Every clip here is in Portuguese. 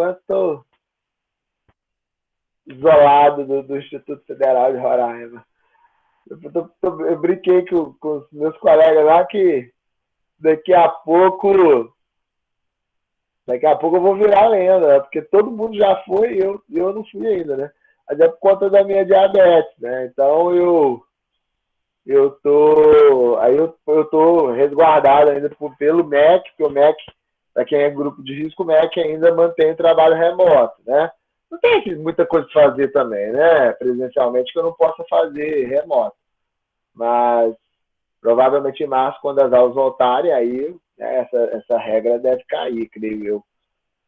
estou isolado do Instituto Federal de Roraima. Eu brinquei com os meus colegas lá que daqui a pouco eu vou virar lenda, né? Porque todo mundo já foi e eu não fui ainda, né? Mas é por conta da minha diabetes, né? Então eu tô resguardado ainda pelo MEC, porque o MEC, para quem é grupo de risco, o MEC ainda mantém o trabalho remoto, né? Não tem muita coisa para fazer também, né? Presencialmente que eu não possa fazer remoto. Mas provavelmente em março, quando as aulas voltarem, aí né, essa regra deve cair, creio eu.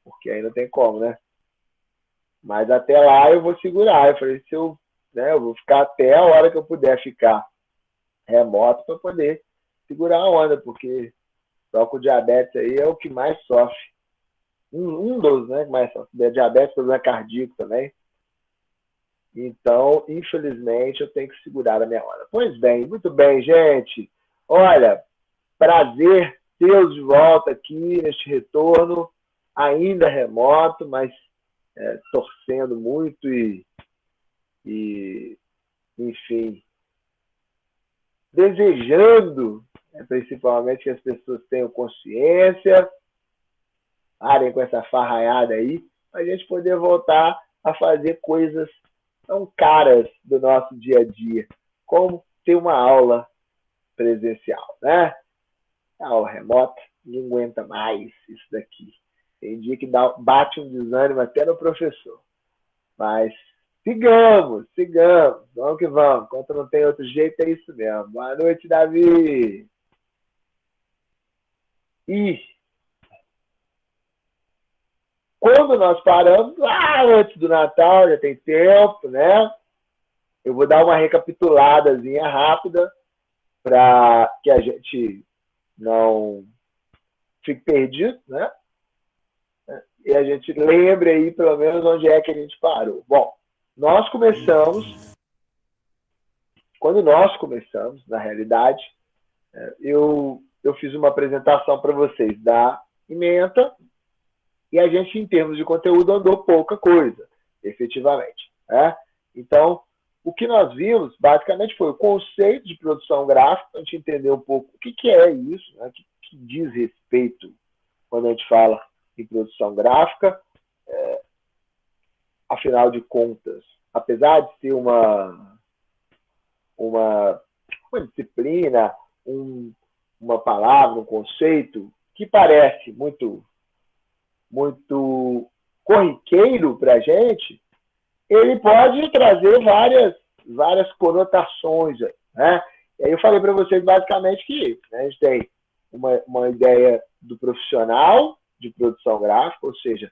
Porque aí não tem como, né? Mas até lá eu vou segurar. Eu falei, eu vou ficar até a hora que eu puder ficar remoto para poder segurar a onda, porque só com o diabetes aí é o que mais sofre. Um dos, né, que mais sofre. Diabetes, problema cardíaco também. Então, infelizmente, eu tenho que segurar a minha onda. Pois bem, muito bem, gente. Olha, prazer tê-los de volta aqui neste retorno, ainda remoto, mas torcendo muito e enfim, desejando, principalmente, que as pessoas tenham consciência, parem com essa farraiada aí, para a gente poder voltar a fazer coisas tão caras do nosso dia a dia, como ter uma aula presencial, né? A aula remota, ninguém aguenta mais isso daqui. Tem dia que bate um desânimo até no professor. Mas sigamos. Vamos que vamos. Enquanto não tem outro jeito, é isso mesmo. Boa noite, Davi. E quando nós paramos, lá antes do Natal, já tem tempo, né? Eu vou dar uma recapituladazinha rápida para que a gente não fique perdido, né? E a gente lembre aí, pelo menos, onde é que a gente parou. Bom, quando nós começamos, na realidade, eu fiz uma apresentação para vocês da Imenta e a gente, em termos de conteúdo, andou pouca coisa, efetivamente. Né? Então, o que nós vimos, basicamente, foi o conceito de produção gráfica, a gente entender um pouco o que é isso, né? O que diz respeito quando a gente fala em produção gráfica. Afinal de contas, apesar de ser uma disciplina, uma palavra, um conceito que parece muito corriqueiro para a gente, ele pode trazer várias conotações. Né? E aí eu falei para vocês basicamente que né, a gente tem uma ideia do profissional de produção gráfica, ou seja,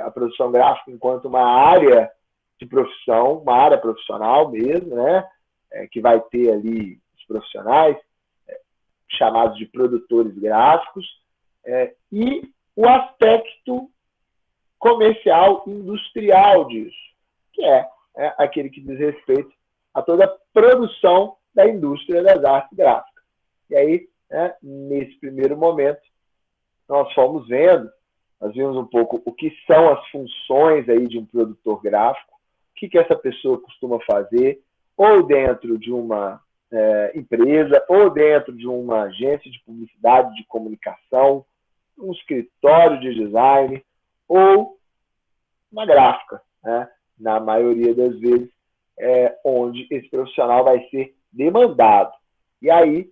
a produção gráfica enquanto uma área de profissão, uma área profissional mesmo, né? Que vai ter ali os profissionais chamados de produtores gráficos, e o aspecto comercial industrial disso, que é aquele que diz respeito a toda a produção da indústria das artes gráficas. E aí, nesse primeiro momento, nós vimos um pouco o que são as funções aí de um produtor gráfico, o que essa pessoa costuma fazer, ou dentro de uma empresa, ou dentro de uma agência de publicidade, de comunicação, um escritório de design, ou uma gráfica, né? Na maioria das vezes, onde esse profissional vai ser demandado. E aí,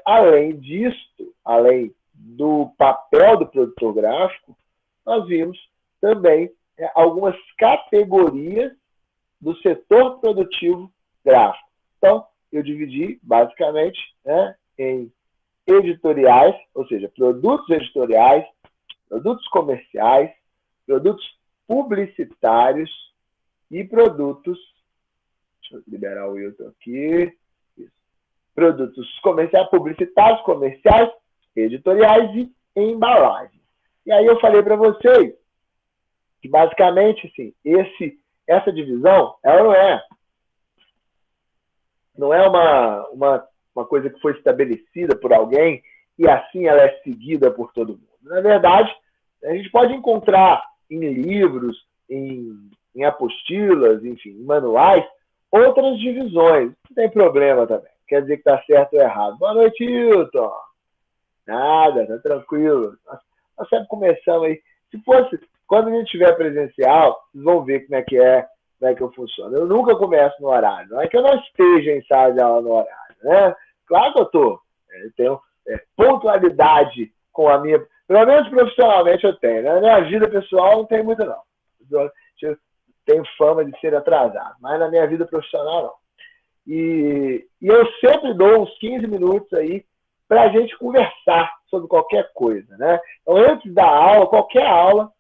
além disso, além do papel do produtor gráfico, nós vimos também algumas categorias do setor produtivo gráfico. Então, eu dividi basicamente em editoriais, ou seja, produtos editoriais, produtos comerciais, produtos publicitários e produtos. Deixa eu liberar o Wilton aqui. Isso. Produtos comerciais, publicitários, comerciais, editoriais e embalagens. E aí eu falei para vocês que basicamente assim, essa divisão ela não é uma coisa que foi estabelecida por alguém e assim ela é seguida por todo mundo. Na verdade, a gente pode encontrar em livros, em apostilas, enfim, em manuais, outras divisões. Não tem problema também. Quer dizer que está certo ou errado. Boa noite, Hilton. Nada, tá tranquilo. Nós sempre começamos aí. Se fosse, quando a gente estiver presencial, vocês vão ver como é que eu funciono. Eu nunca começo no horário. Não é que eu não esteja em sala de aula no horário, né? Claro que eu estou. Eu tenho pontualidade com a minha... Pelo menos profissionalmente eu tenho. Né? Na minha vida pessoal não tem muito, não. Eu tenho fama de ser atrasado, mas na minha vida profissional não. E eu sempre dou uns 15 minutos aí para a gente conversar sobre qualquer coisa, né? Então, antes da aula, qualquer aula,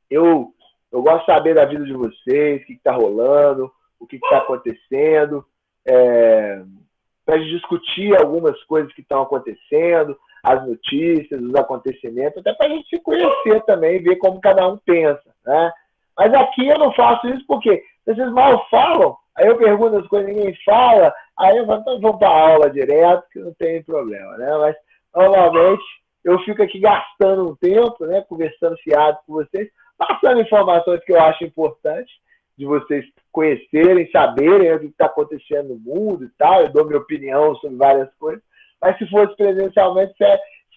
eu gosto de saber da vida de vocês, o que está rolando, o que está acontecendo, para a gente discutir algumas coisas que estão acontecendo, as notícias, os acontecimentos, até para a gente se conhecer também, ver como cada um pensa, né? Mas aqui eu não faço isso porque vocês mal falam, aí eu pergunto as coisas, ninguém fala, aí eu falo, então vamos para a aula direto, que não tem problema, né? Mas, normalmente, eu fico aqui gastando um tempo, né, conversando fiado com vocês, passando informações que eu acho importantes, de vocês conhecerem, saberem, né, o que está acontecendo no mundo e tal, eu dou minha opinião sobre várias coisas, mas se fosse presencialmente,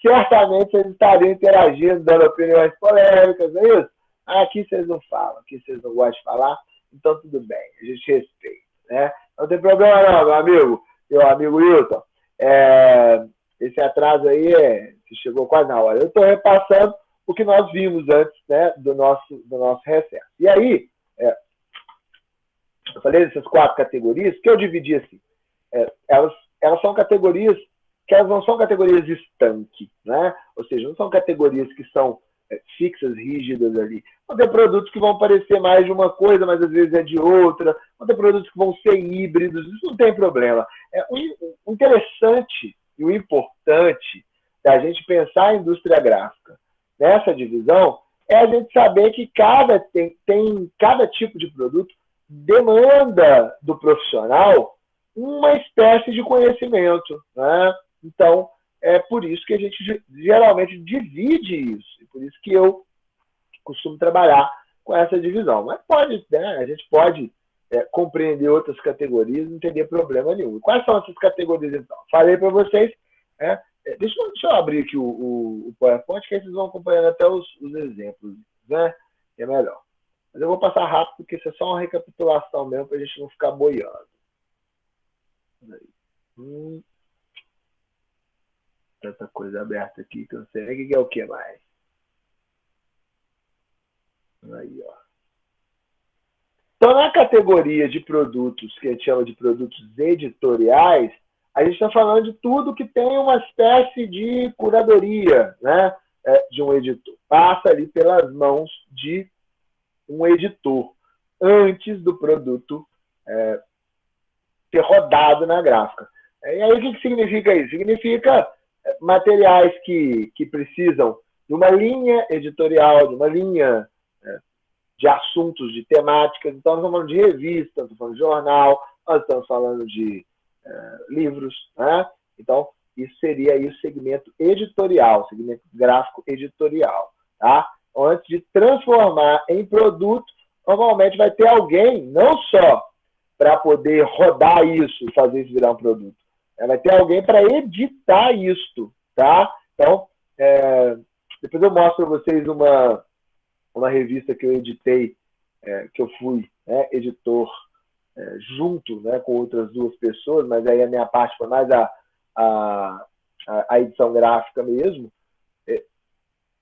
certamente vocês estariam interagindo, dando opiniões polêmicas, não é isso? Aqui vocês não falam, aqui vocês não gostam de falar, então tudo bem, a gente respeita, né? Não tem problema não, meu amigo Wilton. Esse atraso aí chegou quase na hora. Eu estou repassando o que nós vimos antes, né, do nosso recesso. E aí, eu falei dessas 4 categorias, que eu dividi assim. Elas são categorias que elas não são categorias estanque, né? Ou seja, não são categorias que são fixas, rígidas ali. Vão ter produtos que vão parecer mais de uma coisa, mas às vezes é de outra. Vão ter produtos que vão ser híbridos, isso não tem problema. O interessante e o importante da gente pensar a indústria gráfica nessa divisão é a gente saber que cada tipo de produto demanda do profissional uma espécie de conhecimento, né? Então, é por isso que a gente geralmente divide isso. E por isso que eu costumo trabalhar com essa divisão. Mas a gente pode compreender outras categorias, não teria problema nenhum. Quais são essas categorias, então? Falei para vocês. Deixa eu abrir aqui o PowerPoint, que aí vocês vão acompanhando até os exemplos, né? Que é melhor. Mas eu vou passar rápido, porque isso é só uma recapitulação mesmo, para a gente não ficar boiando. Tanta coisa aberta aqui que eu não sei nem o que é o que mais. Aí, ó. Então, na categoria de produtos, que a gente chama de produtos editoriais, a gente está falando de tudo que tem uma espécie de curadoria, né, de um editor. Passa ali pelas mãos de um editor, antes do produto ser rodado na gráfica. E aí, o que significa isso? Significa materiais que precisam de uma linha editorial, de uma linha de assuntos, de temáticas. Então, nós estamos falando de revista, nós estamos falando de jornal, nós estamos falando de livros, né? Então, isso seria aí o segmento editorial, segmento gráfico editorial, tá? Antes de transformar em produto, normalmente vai ter alguém, não só para poder rodar isso e fazer isso virar um produto, vai ter alguém para editar isso, tá? Então, depois eu mostro para vocês uma revista que eu editei, que eu fui editor junto, né, com outras 2 pessoas, mas aí a minha parte foi mais a edição gráfica mesmo,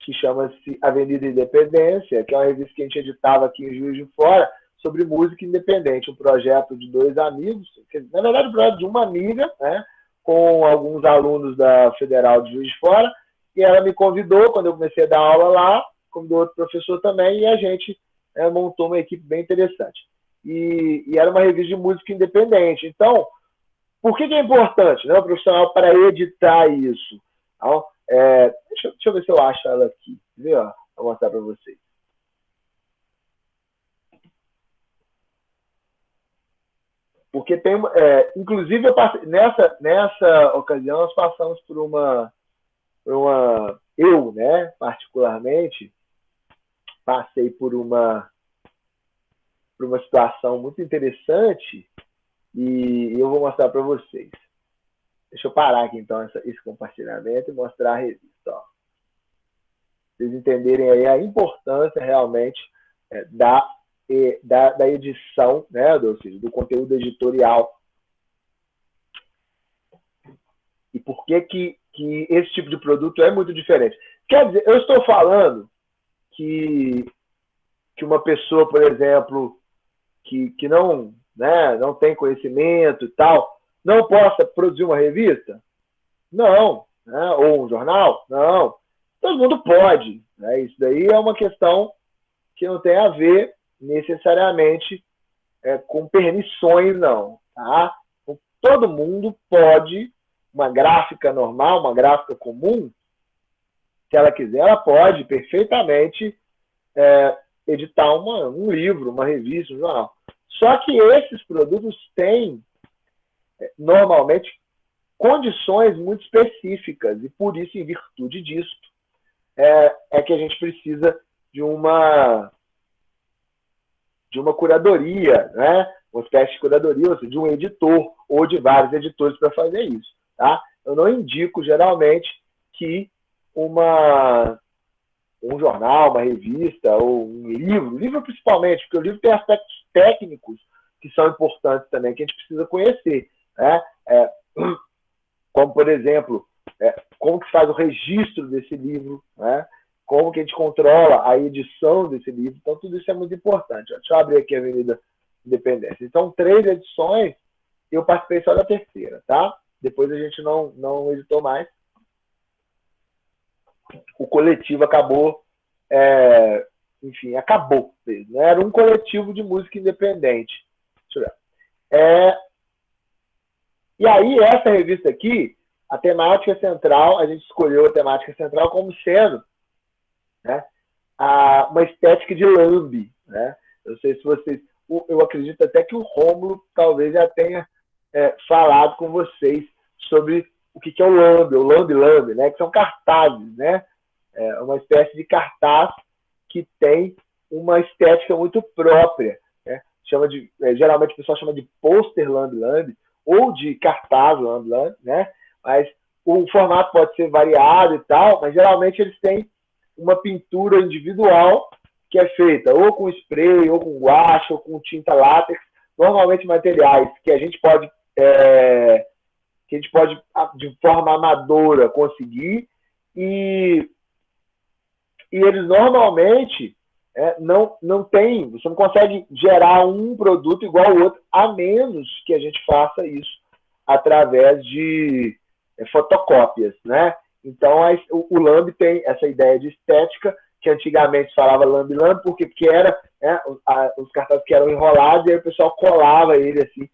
que chama-se Avenida Independência, que é uma revista que a gente editava aqui em Juiz de Fora, sobre música independente, um projeto de 2 amigos, na verdade, um projeto de uma amiga, né, com alguns alunos da Federal de Juiz de Fora, e ela me convidou, quando eu comecei a dar aula lá, convidou outro professor também, e a gente montou uma equipe bem interessante. E era uma revista de música independente. Então, por que é importante, né, o profissional para editar isso? Então, deixa eu ver se eu acho ela aqui. Viu? Vou mostrar para vocês. Porque tem, inclusive, nessa ocasião, nós passamos por uma eu, né, particularmente, passei por uma situação muito interessante e eu vou mostrar para vocês. Deixa eu parar aqui, então, esse compartilhamento e mostrar a revista. Ó. Vocês entenderem aí a importância realmente da edição, né, ou seja, do conteúdo editorial. E por que esse tipo de produto é muito diferente. Quer dizer, eu estou falando que uma pessoa, por exemplo, que não, né, não tem conhecimento e tal, não possa produzir uma revista? Não. Né? Ou um jornal? Não. Todo mundo pode. Né? Isso daí é uma questão que não tem a ver necessariamente com permissões, não. Tá? Então, todo mundo pode, uma gráfica normal, uma gráfica comum, se ela quiser, ela pode perfeitamente editar um livro, uma revista, um jornal. Só que esses produtos têm, normalmente, condições muito específicas, e por isso, em virtude disso, é que a gente precisa de uma curadoria, né? Uma espécie de curadoria, ou seja, de um editor ou de vários editores para fazer isso. Tá? Eu não indico, geralmente, que um jornal, uma revista ou um livro principalmente, porque o livro tem aspectos técnicos que são importantes também, que a gente precisa conhecer. Né? Como, por exemplo, como que se faz o registro desse livro, né? Como que a gente controla a edição desse livro. Então, tudo isso é muito importante. Deixa eu abrir aqui a Avenida Independência. Então, 3 edições, eu participei só da terceira, tá? Depois a gente não editou mais. O coletivo acabou, enfim, acabou mesmo. Né? Era um coletivo de música independente. Deixa eu ver. E aí, essa revista aqui, a temática central, a gente escolheu a temática central como sendo, né, uma estética de lambe. Né? Eu não sei se vocês... Eu acredito até que o Rômulo talvez já tenha falado com vocês sobre o que é o lambe, né? Que são cartazes, né? Uma espécie de cartaz que tem uma estética muito própria. Né? Geralmente o pessoal chama de pôster lambe, ou de cartaz lambe, né? Mas o formato pode ser variado e tal, mas geralmente eles têm uma pintura individual que é feita ou com spray, ou com guache, ou com tinta látex, normalmente materiais que a gente pode de forma amadora conseguir, e eles normalmente não tem, você não consegue gerar um produto igual ao outro, a menos que a gente faça isso através de fotocópias, né? Então, o lambe tem essa ideia de estética, que antigamente se falava lambe, porque era os cartazes que eram enrolados, e aí o pessoal colava ele assim,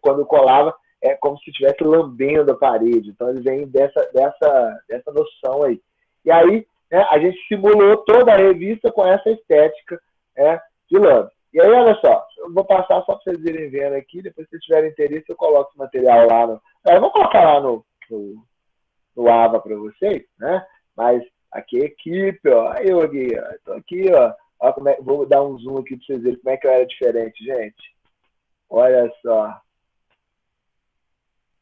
quando colava, como se estivesse lambendo a parede. Então, ele vem dessa noção aí. E aí, a gente simulou toda a revista com essa estética de lambe. E aí, olha só, eu vou passar só para vocês irem vendo aqui, depois se vocês tiverem interesse, eu coloco esse material lá. Eu vou colocar lá no AVA para vocês, né? Mas aqui a equipe, ó, eu aqui, ó, tô aqui, ó, vou dar um zoom aqui para vocês verem como é que eu era diferente, gente. Olha só.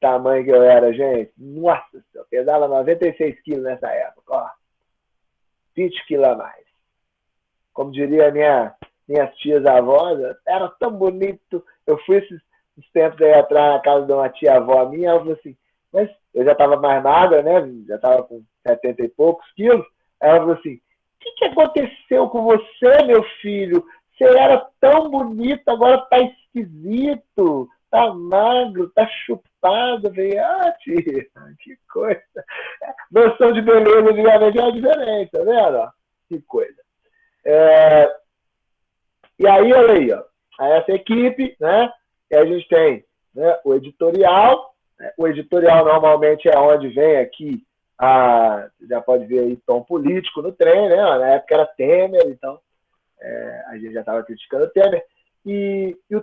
Tamanho que eu era, gente. Nossa, eu pesava 96 quilos nessa época, ó. 20 quilos a mais. Como diria minhas tias avós, era tão bonito. Eu fui esses tempos aí atrás na casa de uma tia-avó minha, ela falou assim, mas eu já estava mais magra, né? Já estava com 70 e poucos quilos. Ela falou assim, o que aconteceu com você, meu filho? Você era tão bonito, agora tá esquisito, tá magro, tá chupado. Eu falei, tia, que coisa. Noção de beleza antigamente era diferente, tá vendo? Que coisa. E aí, olha aí, ó, essa equipe, né? E a gente tem, né, o editorial. O editorial normalmente é onde vem aqui, já pode ver aí tom político no trem, né? Na época era Temer, então a gente já estava criticando o Temer. E o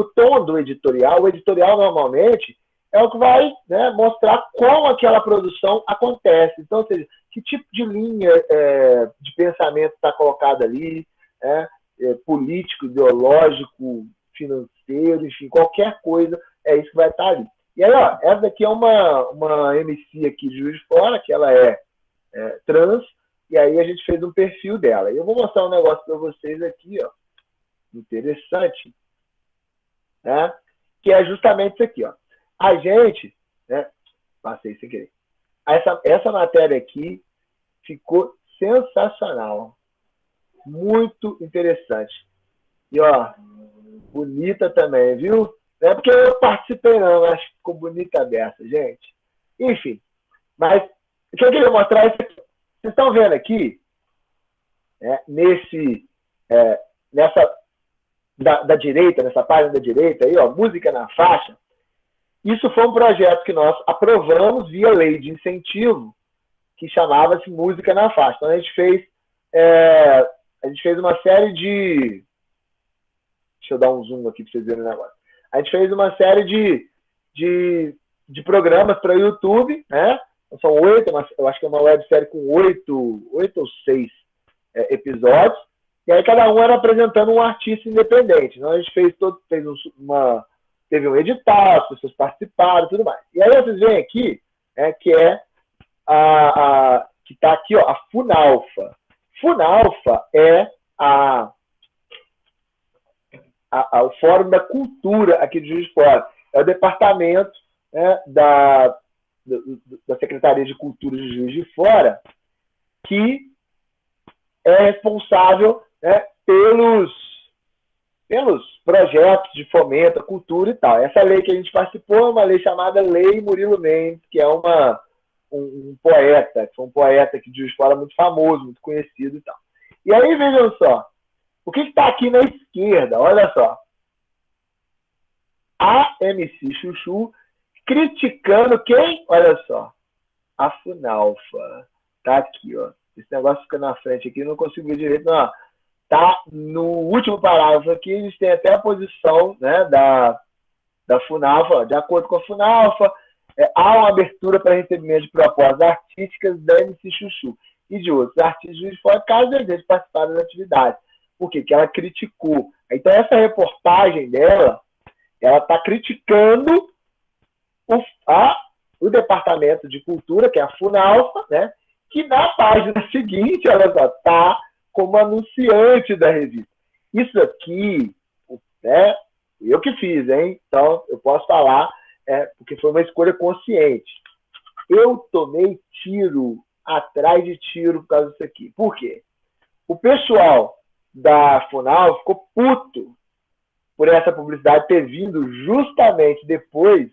tom do editorial, o editorial normalmente é o que vai, né, mostrar como aquela produção acontece. Então, ou seja, que tipo de linha de pensamento está colocada ali, né, político, ideológico, financeiro, enfim, qualquer coisa, é isso que vai estar ali. E aí, ó, essa daqui é uma MC aqui de Juiz de Fora, que ela é trans, e aí a gente fez um perfil dela. E eu vou mostrar um negócio para vocês aqui, ó, interessante, né, que é justamente isso aqui, ó. A gente, né, passei sem querer. Essa matéria aqui ficou sensacional. Muito interessante. E, ó, bonita também, viu? Não é porque eu participei, não, mas ficou bonita dessa, gente. Enfim, mas o que eu queria mostrar é isso aqui. Vocês estão vendo aqui, né, nessa da direita, nessa página da direita, aí, ó, música na faixa. Isso foi um projeto que nós aprovamos via lei de incentivo, que chamava-se Música na Faixa. Então, a gente fez uma série de... Deixa eu dar um zoom aqui para vocês verem o negócio. A gente fez uma série de programas para o YouTube, né? São 8, eu acho que é uma websérie com 8 ou 6 episódios. E aí cada um era apresentando um artista independente. Então, a gente teve um edital, as pessoas participaram e tudo mais. E aí vocês veem aqui, que é que está aqui, ó, a Funalfa. Funalfa é o Fórum da Cultura aqui de Juiz de Fora. É o departamento, né, da Secretaria de Cultura de Juiz de Fora, que é responsável, né, pelos projetos de fomento à cultura e tal. Essa lei que a gente participou é uma lei chamada Lei Murilo Mendes, que é um poeta, que foi um poeta aqui de Juiz de Fora muito famoso, muito conhecido e tal. E aí, vejam só, o que está aqui na esquerda? Olha só. A MC Chuchu criticando quem? Olha só. A Funalfa. Tá aqui, ó. Esse negócio fica na frente aqui, não consigo ver direito, não. Tá no último parágrafo aqui, a gente tem até a posição, né, da Funalfa. De acordo com a Funalfa, há uma abertura para recebimento de propostas artísticas da MC Chuchu e de outros artistas de fora, caso eles participarem das atividades. Por quê? Porque ela criticou. Então, essa reportagem dela, ela está criticando o Departamento de Cultura, que é a Funalfa, né, que na página seguinte, olha só, está como anunciante da revista. Isso aqui, né, eu que fiz, hein? Então, eu posso falar, porque foi uma escolha consciente. Eu tomei tiro atrás de tiro por causa disso aqui. Por quê? O pessoal da Funal ficou puto por essa publicidade ter vindo justamente depois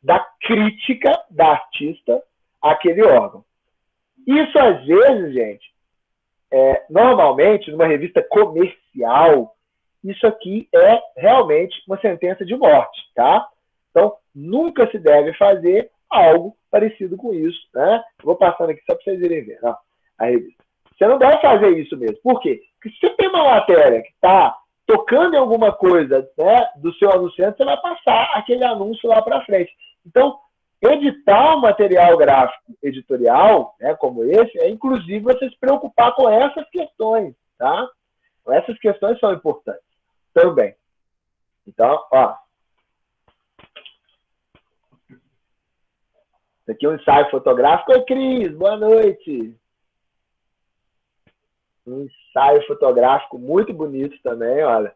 da crítica da artista àquele órgão. Isso, às vezes, gente, normalmente, numa revista comercial, isso aqui é realmente uma sentença de morte, tá? Então, nunca se deve fazer algo parecido com isso, né? Vou passando aqui só para vocês irem ver, ó, a revista. Você não deve fazer isso mesmo. Por quê? Porque se você tem uma matéria que está tocando em alguma coisa, né, do seu anunciante, você vai passar aquele anúncio lá para frente. Então, editar um material gráfico editorial, né, como esse, é inclusive você se preocupar com essas questões, tá? Essas questões são importantes também. Então, ó. Isso aqui é um ensaio fotográfico. Oi, Cris, boa noite. Um ensaio fotográfico muito bonito também, olha,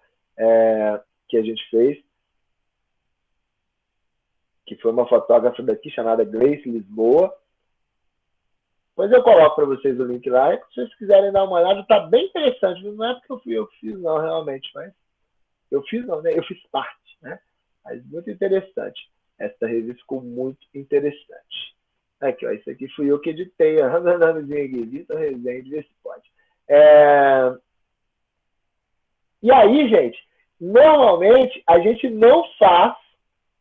que a gente fez, que foi uma fotógrafa daqui chamada Grace Lisboa. Depois eu coloco para vocês o link lá, e se vocês quiserem dar uma olhada, tá bem interessante. Não é porque fui eu que fiz, não, realmente, mas eu fiz não, né? Eu fiz parte, né? Mas muito interessante. Essa revista ficou muito interessante. Aqui, ó, isso aqui fui eu que editei. Edita, Rezende, vê se pode. E aí, gente, normalmente a gente não faz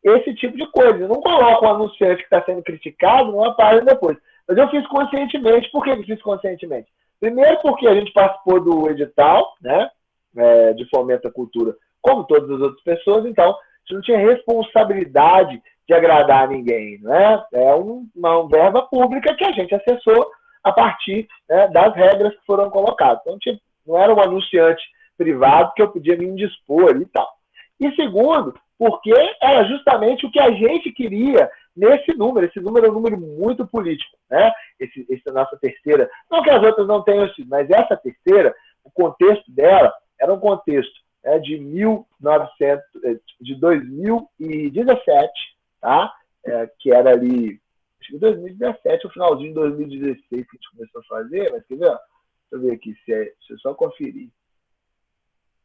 esse tipo de coisa. Eu não coloco um anunciante que está sendo criticado numa página depois. Mas eu fiz conscientemente. Por que eu fiz conscientemente? Primeiro porque a gente participou do edital, né, de fomento à cultura, como todas as outras pessoas. Então, gente não tinha responsabilidade de agradar ninguém, né? É uma verba pública que a gente acessou a partir, né, das regras que foram colocadas. Então, não era um anunciante privado que eu podia me indispor ali e tal. E segundo, porque era justamente o que a gente queria nesse número. Esse número é um número muito político, né? Essa nossa terceira. Não que as outras não tenham sido, mas essa terceira, o contexto dela era um contexto, né, de 2017, tá? Que era ali, acho que 2017, o finalzinho de 2016 que a gente começou a fazer, mas quer ver? Deixa eu ver aqui, se eu só conferir.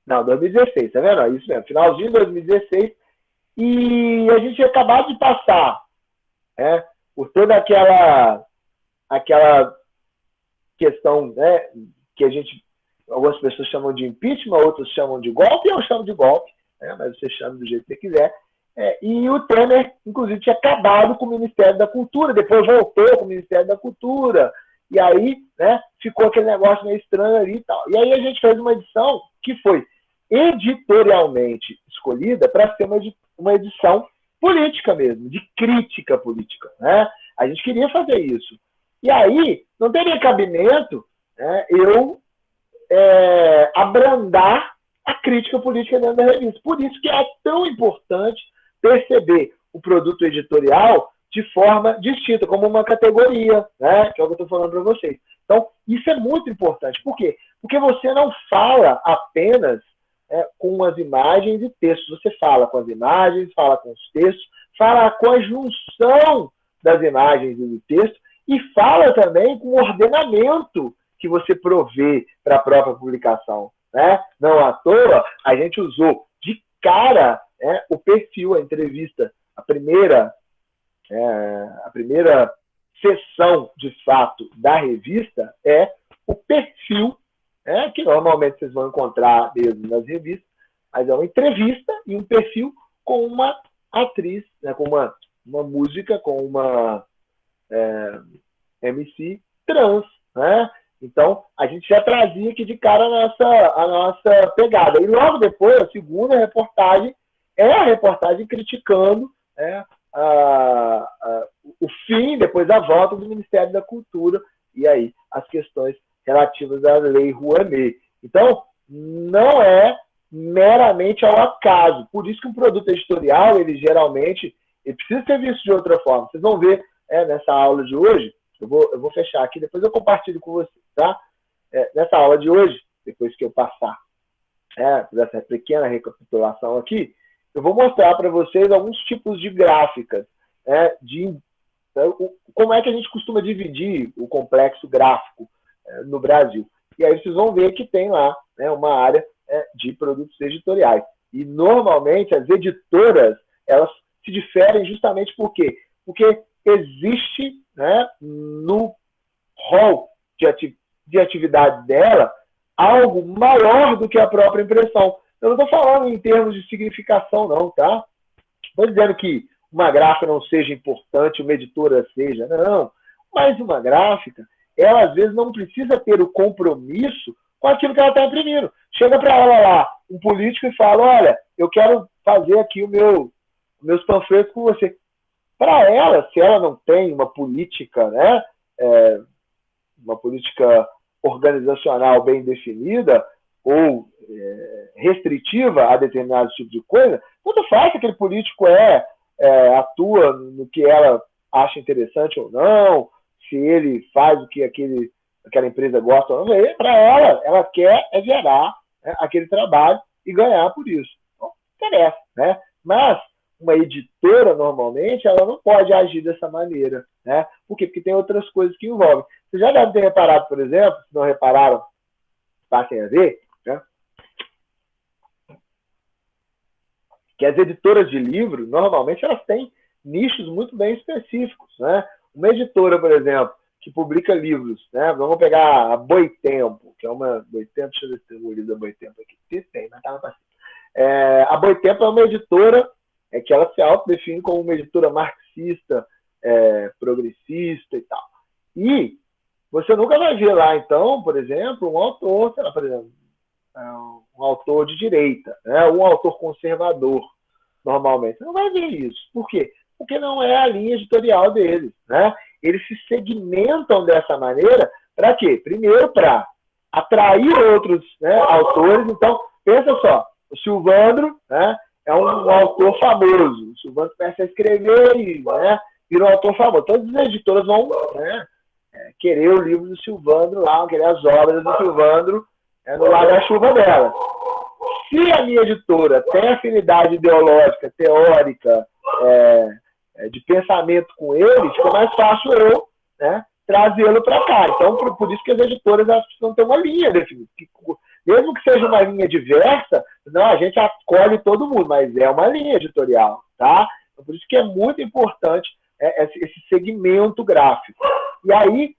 Não, 2016, tá vendo? Isso mesmo, finalzinho de 2016. E a gente tinha acabado de passar, né, por toda aquela questão, né, que algumas pessoas chamam de impeachment, outras chamam de golpe, eu chamo de golpe, né, mas você chama do jeito que você quiser. E o Temer, inclusive, tinha acabado com o Ministério da Cultura, depois voltou com o Ministério da Cultura, e aí, né, ficou aquele negócio meio estranho ali e tal. E aí a gente fez uma edição que foi editorialmente escolhida para ser uma edição política mesmo, de crítica política, né? A gente queria fazer isso. E aí, não teria cabimento, né, eu abrandar a crítica política dentro da revista. Por isso que é tão importante perceber o produto editorial de forma distinta, como uma categoria, né, que é o que eu estou falando para vocês. Então, isso é muito importante. Por quê? Porque você não fala apenas com as imagens e textos. Você fala com as imagens, fala com os textos, fala com a junção das imagens e do texto e fala também com o ordenamento que você provê para a própria publicação, né? Não à toa, a gente usou de cara, né, o perfil, a entrevista, a primeira sessão, de fato, da revista é o perfil, que normalmente vocês vão encontrar mesmo nas revistas, mas é uma entrevista e um perfil com uma atriz, né, com uma música, com uma MC trans, né? Então, a gente já trazia aqui de cara a nossa pegada. E logo depois, a segunda reportagem é a reportagem criticando, né, o fim, depois a volta do Ministério da Cultura, e aí as questões relativas à Lei Rouanet. Então, não é meramente ao acaso. Por isso que um produto editorial, ele geralmente precisa ser visto de outra forma. Vocês vão ver nessa aula de hoje, eu vou fechar aqui, depois eu compartilho com vocês, tá? Nessa aula de hoje, depois que eu passar essa pequena recapitulação aqui, eu vou mostrar para vocês alguns tipos de gráficas, né, como é que a gente costuma dividir o complexo gráfico no Brasil. E aí vocês vão ver que tem lá, né, uma área de produtos editoriais. E, normalmente, as editoras, elas se diferem justamente por quê? Porque existe, né, no rol de atividade dela algo maior do que a própria impressão. Eu não estou falando em termos de significação, não, tá? Estou dizendo que uma gráfica não seja importante, uma editora seja, não. Mas uma gráfica, ela às vezes não precisa ter o compromisso com aquilo que ela está imprimindo. Chega para ela lá, um político, e fala, olha, eu quero fazer aqui meus panfletos com você. Para ela, se ela não tem uma política, né, uma política organizacional bem definida ou restritiva a determinado tipo de coisa, tanto faz se aquele político atua no que ela acha interessante ou não, se ele faz o que aquela empresa gosta ou não. Para ela quer gerar, né, aquele trabalho e ganhar por isso. Então, interessa, né? Mas uma editora, normalmente, ela não pode agir dessa maneira, né? Por quê? Porque tem outras coisas que envolvem. Vocês já devem ter reparado, por exemplo, se não repararam, passem a ver, né, que as editoras de livro, normalmente, elas têm nichos muito bem específicos, né? Uma editora, por exemplo, que publica livros, né? Vamos pegar a Boitempo, que é uma... Boitempo, deixa eu ver se tem o livro da Boitempo aqui. Se tem, mas tá na passagem. A Boitempo é uma editora que ela se autodefine como uma editora marxista, progressista e tal. E você nunca vai ver lá, então, por exemplo, um autor, sei lá, por exemplo, um autor de direita, né? Um autor conservador. normalmente. Você não vai ver isso. Por quê? Porque não é a linha editorial deles, né? Eles se segmentam dessa maneira para quê? Primeiro, para atrair outros, né, autores. Então, pensa só, o Silvandro, né, é um autor famoso. O Silvandro começa a escrever e, né, vira um autor famoso. Todas as editoras vão, né, querer o livro do Silvandro lá, querer as obras do Silvandro, no guarda-chuva dela. Se a minha editora tem afinidade ideológica, teórica, de pensamento com ele, fica mais fácil eu, né, trazê-lo para cá. Então, por isso que as editoras elas precisam ter uma linha definida. Mesmo que seja uma linha diversa, não, a gente acolhe todo mundo, mas é uma linha editorial, tá? Então, por isso que é muito importante esse segmento gráfico. E aí,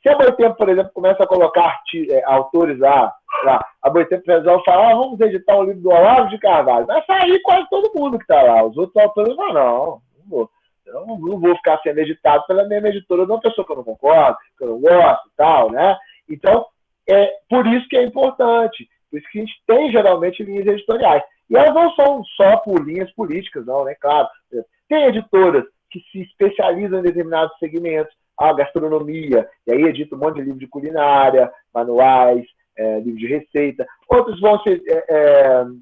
se a Boitempo, por exemplo, começa a colocar autores lá, a Boitempo resolve falar, vamos editar um livro do Olavo de Carvalho, vai sair quase todo mundo que está lá. Os outros autores vão, não vou. Eu não vou ficar sendo editado pela mesma editora de uma pessoa que eu não concordo, que eu não gosto e tal, né? Então, por isso que é importante. Por isso que a gente tem, geralmente, linhas editoriais. E elas não são só por linhas políticas, não, né? Claro. Tem editoras que se especializam em determinados segmentos, a gastronomia, e aí edita um monte de livro de culinária, manuais, livro de receita. Outros vão se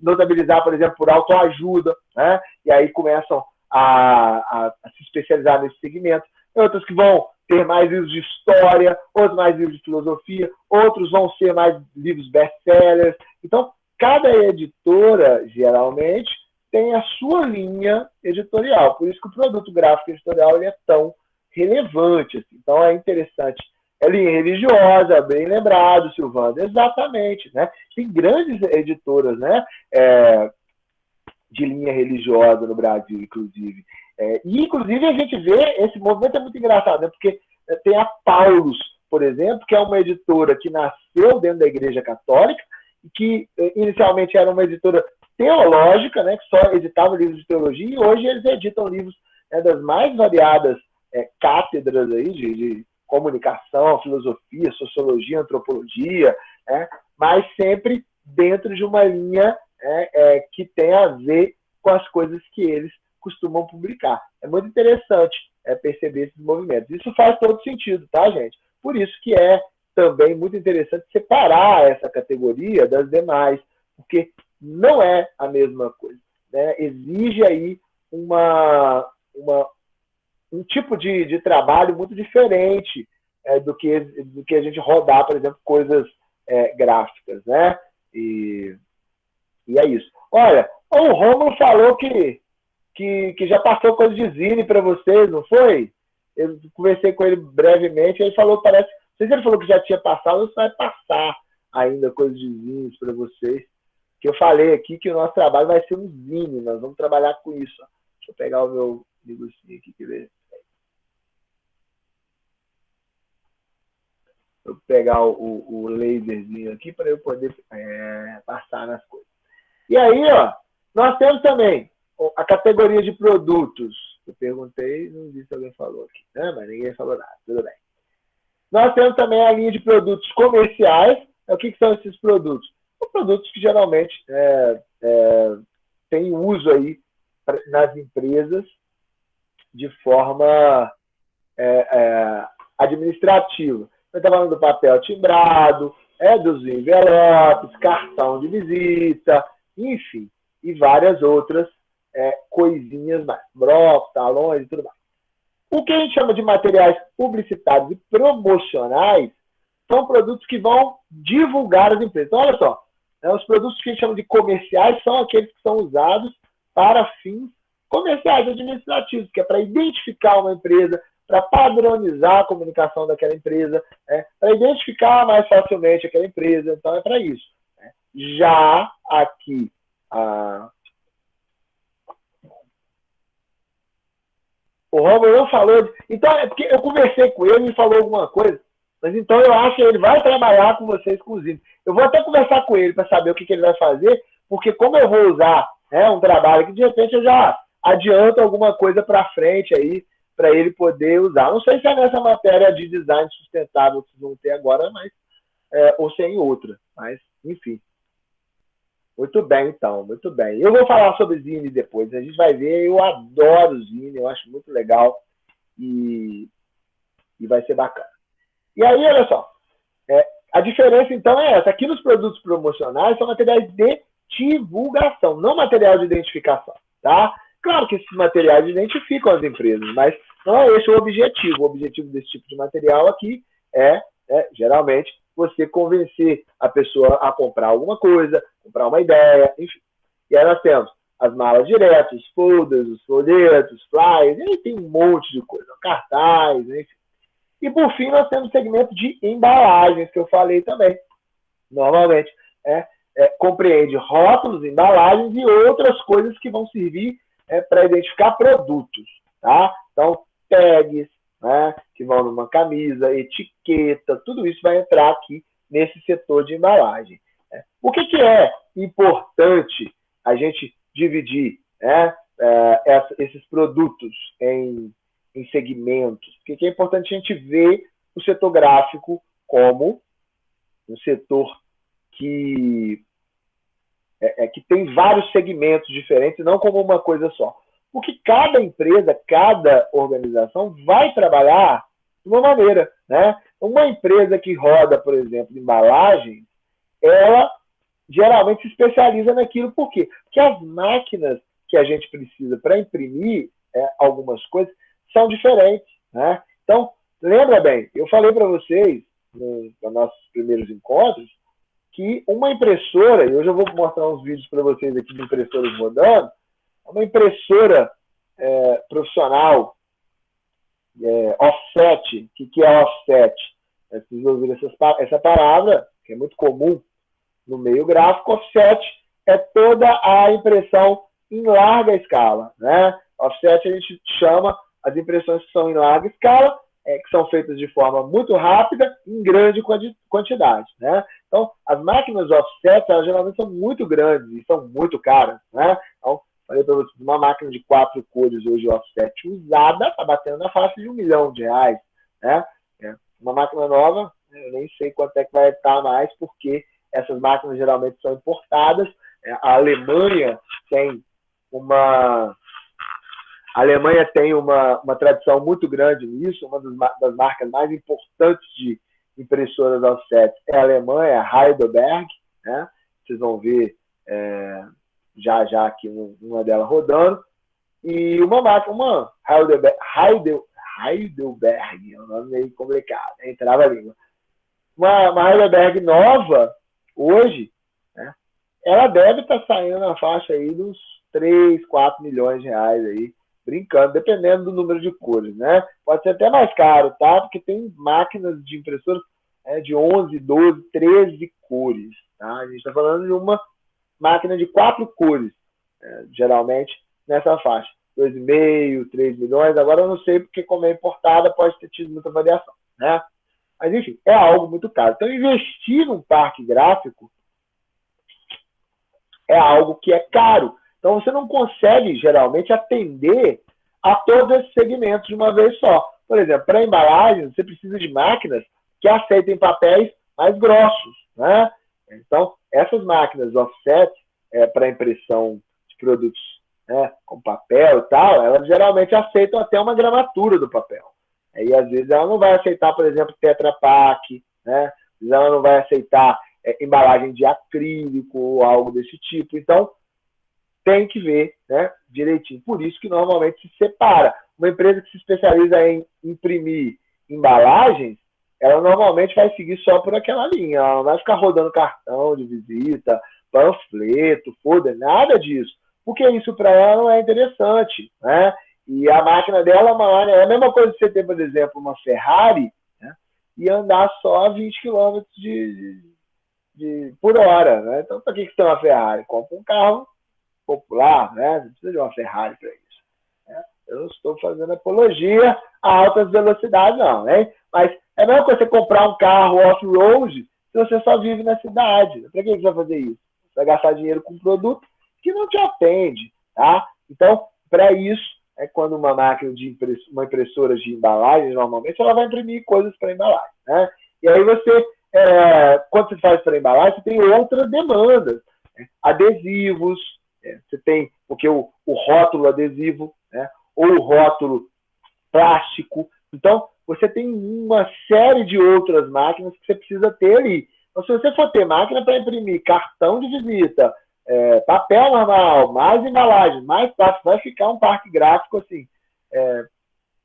notabilizar, por exemplo, por autoajuda, né? E aí começam a se especializar nesse segmento. Outros que vão ter mais livros de história, outros mais livros de filosofia, outros vão ser mais livros best-sellers. Então, cada editora, geralmente, tem a sua linha editorial. Por isso que o produto gráfico editorial ele é tão relevante. Assim. Então, é interessante. É linha religiosa, bem lembrado, Silvano. Exatamente. Né? Tem grandes editoras, né? De linha religiosa no Brasil, inclusive. E, inclusive, a gente vê, esse movimento é muito engraçado, né? Porque tem a Paulus, por exemplo, que é uma editora que nasceu dentro da Igreja Católica, e que inicialmente era uma editora teológica, né? Que só editava livros de teologia, e hoje eles editam livros das mais variadas cátedras aí de comunicação, filosofia, sociologia, antropologia, mas sempre dentro de uma linha que tem a ver com as coisas que eles costumam publicar. É muito interessante perceber esses movimentos. Isso faz todo sentido, tá, gente? Por isso que é também muito interessante separar essa categoria das demais, porque não é a mesma coisa. Né? Exige aí um tipo de trabalho muito diferente do que a gente rodar, por exemplo, coisas gráficas. Né? E é isso. Olha, o Romulo falou que já passou coisa de zine para vocês, não foi? Eu conversei com ele brevemente, ele falou, parece... Não sei se ele falou que já tinha passado ou se vai passar ainda coisas de zines para vocês. Que eu falei aqui que o nosso trabalho vai ser um zine, nós vamos trabalhar com isso. Deixa eu pegar o meu negocinho aqui, que ver. Vou pegar o laserzinho aqui para eu poder passar nas coisas. E aí, ó, nós temos também a categoria de produtos. Eu perguntei, não vi se alguém falou aqui, né? Mas ninguém falou nada, tudo bem. Nós temos também a linha de produtos comerciais. O que são esses produtos? São produtos que geralmente têm uso aí nas empresas de forma administrativa. Eu estava falando do papel timbrado, dos envelopes, cartão de visita, enfim, e várias outras coisinhas mais, blocos, talões e tudo mais. O que a gente chama de materiais publicitários e promocionais são produtos que vão divulgar as empresas. Então, olha só, os produtos que a gente chama de comerciais são aqueles que são usados para fins comerciais administrativos, que é para identificar uma empresa, para padronizar a comunicação daquela empresa, para identificar mais facilmente aquela empresa. Então, é para isso. Já aqui, o Romulo não falou. Então, é porque eu conversei com ele e falou alguma coisa, mas então eu acho que ele vai trabalhar com vocês, inclusive. Eu vou até conversar com ele para saber o que ele vai fazer, porque como eu vou usar um trabalho que de repente eu já adianto alguma coisa para frente aí, para ele poder usar. Não sei se é nessa matéria de design sustentável que vocês vão ter agora, mas ou se é em outra. Mas, enfim. Muito bem, então, muito bem. Eu vou falar sobre Zine depois, a gente vai ver. Eu adoro Zine, eu acho muito legal e, e vai ser bacana. E aí, olha só, a diferença então é essa. Aqui nos produtos promocionais são materiais de divulgação, não material de identificação, tá? Claro que esses materiais identificam as empresas, mas não é esse o objetivo. O objetivo desse tipo de material aqui geralmente, você convencer a pessoa a comprar alguma coisa, comprar uma ideia, enfim. E aí nós temos as malas diretas, os folders, os folhetos, os flyers, e aí tem um monte de coisa, cartaz, enfim. E por fim, nós temos o segmento de embalagens, que eu falei também. Normalmente, compreende rótulos, embalagens e outras coisas que vão servir para identificar produtos. Tá? Então, tags, né, que vão numa camisa, etiqueta, tudo isso vai entrar aqui nesse setor de embalagem. O que é importante a gente dividir esses produtos em segmentos? Porque é importante a gente ver o setor gráfico como um setor que tem vários segmentos diferentes, não como uma coisa só. Porque cada empresa, cada organização vai trabalhar de uma maneira. Né? Uma empresa que roda, por exemplo, embalagem, ela geralmente se especializa naquilo. Por quê? Porque as máquinas que a gente precisa para imprimir algumas coisas são diferentes. Né? Então, lembra bem, eu falei para vocês, nos nossos primeiros encontros, que uma impressora, e hoje eu vou mostrar uns vídeos para vocês aqui de impressoras rodando, uma impressora profissional offset. O que é offset? Vocês ouviram essa palavra, que é muito comum no meio gráfico. Offset é toda a impressão em larga escala. Né? Offset a gente chama as impressões que são em larga escala, que são feitas de forma muito rápida, em grande quantidade. Né? Então, as máquinas offset, elas geralmente são muito grandes e são muito caras. Né? Então, falei para vocês, uma máquina de 4 cores hoje offset usada está batendo na faixa de R$1 milhão. Né? Uma máquina nova, eu nem sei quanto é que vai estar mais, porque essas máquinas geralmente são importadas. A Alemanha tem uma tradição muito grande nisso. Uma das marcas mais importantes de impressoras offset é a Alemanha, a Heidelberg. Né? Vocês vão ver já aqui uma delas rodando. E uma Heidelberg, é um nome meio complicado, entrava a língua. Uma Heidelberg nova, hoje, né, ela deve estar saindo na faixa aí dos 3, 4 milhões de reais aí, brincando, dependendo do número de cores, né? Pode ser até mais caro, tá? Porque tem máquinas de impressoras de 11, 12, 13 cores, tá? A gente está falando de uma máquina de 4 cores, geralmente nessa faixa, 2,5, 3 milhões. Agora eu não sei, porque como é importada, pode ter tido muita variação, né? Mas, enfim, é algo muito caro. Então, investir num parque gráfico é algo que é caro. Então, você não consegue, geralmente, atender a todos esses segmentos de uma vez só. Por exemplo, para embalagem, você precisa de máquinas que aceitem papéis mais grossos. Né? Então, essas máquinas offset para impressão de produtos com papel e tal, elas geralmente aceitam até uma gramatura do papel. E às vezes ela não vai aceitar, por exemplo, Tetra Pak, né? Às vezes ela não vai aceitar embalagem de acrílico ou algo desse tipo. Então, tem que ver, né, direitinho. Por isso que normalmente se separa. Uma empresa que se especializa em imprimir embalagens, ela normalmente vai seguir só por aquela linha. Ela não vai ficar rodando cartão de visita, panfleto, folder, nada disso. Porque isso para ela não é interessante, né? E a máquina dela é a mesma coisa que você ter, por exemplo, uma Ferrari, né, e andar só a 20 km por hora. Né? Então, para que tem uma Ferrari? Compra um carro popular, né? Não precisa de uma Ferrari para isso. Né? Eu não estou fazendo apologia a altas velocidades, não. Né? Mas é a mesma coisa você comprar um carro off-road se você só vive na cidade. Para que você vai fazer isso? Você vai gastar dinheiro com um produto que não te atende. Tá? Então, para isso, quando uma máquina uma impressora de embalagem, normalmente, ela vai imprimir coisas para embalagem. Né? E aí você, quando você faz para embalagem, você tem outras demandas. Adesivos, você tem, porque o rótulo adesivo, né? Ou o rótulo plástico. Então, você tem uma série de outras máquinas que você precisa ter ali. Então, se você for ter máquina para imprimir cartão de visita, papel normal, mais embalagem, mais plástico, vai ficar um parque gráfico assim,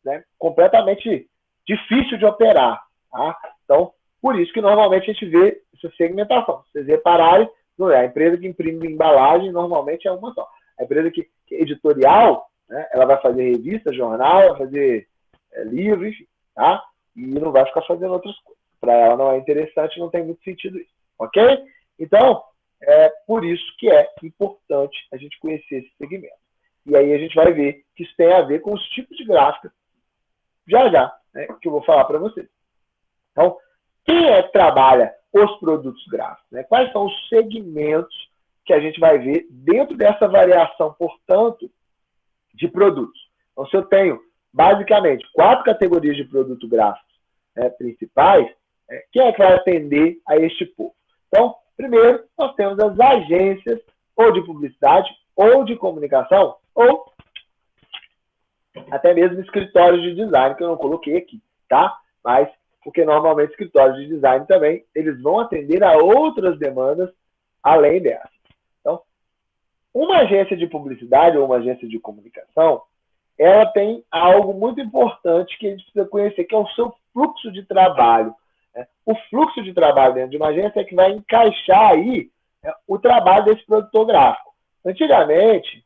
né, completamente difícil de operar. Tá? Então, por isso que normalmente a gente vê essa segmentação. Se vocês repararem, não é a empresa que imprime embalagem, normalmente é uma só. A empresa que é editorial, né, ela vai fazer revista, jornal, vai fazer livro, enfim, tá? E não vai ficar fazendo outras coisas. Para ela não é interessante, não tem muito sentido isso, ok? Então, é por isso que é importante a gente conhecer esse segmento. E aí a gente vai ver que isso tem a ver com os tipos de gráfica, já, né, que eu vou falar para vocês. Então, quem é que trabalha os produtos gráficos? Né? Quais são os segmentos que a gente vai ver dentro dessa variação, portanto, de produtos? Então, se eu tenho, basicamente, 4 categorias de produtos gráficos, né, principais, quem é que vai atender a este público? Então, primeiro, nós temos as agências ou de publicidade, ou de comunicação, ou até mesmo escritórios de design, que eu não coloquei aqui, tá? Mas, porque normalmente escritórios de design também, eles vão atender a outras demandas além dessa. Então, uma agência de publicidade ou uma agência de comunicação, ela tem algo muito importante que a gente precisa conhecer, que é o seu fluxo de trabalho. O fluxo de trabalho dentro de uma agência é que vai encaixar aí o trabalho desse produtor gráfico. Antigamente,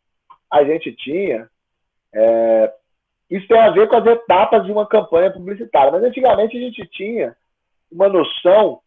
a gente tinha... isso tem a ver com as etapas de uma campanha publicitária, mas antigamente a gente tinha uma noção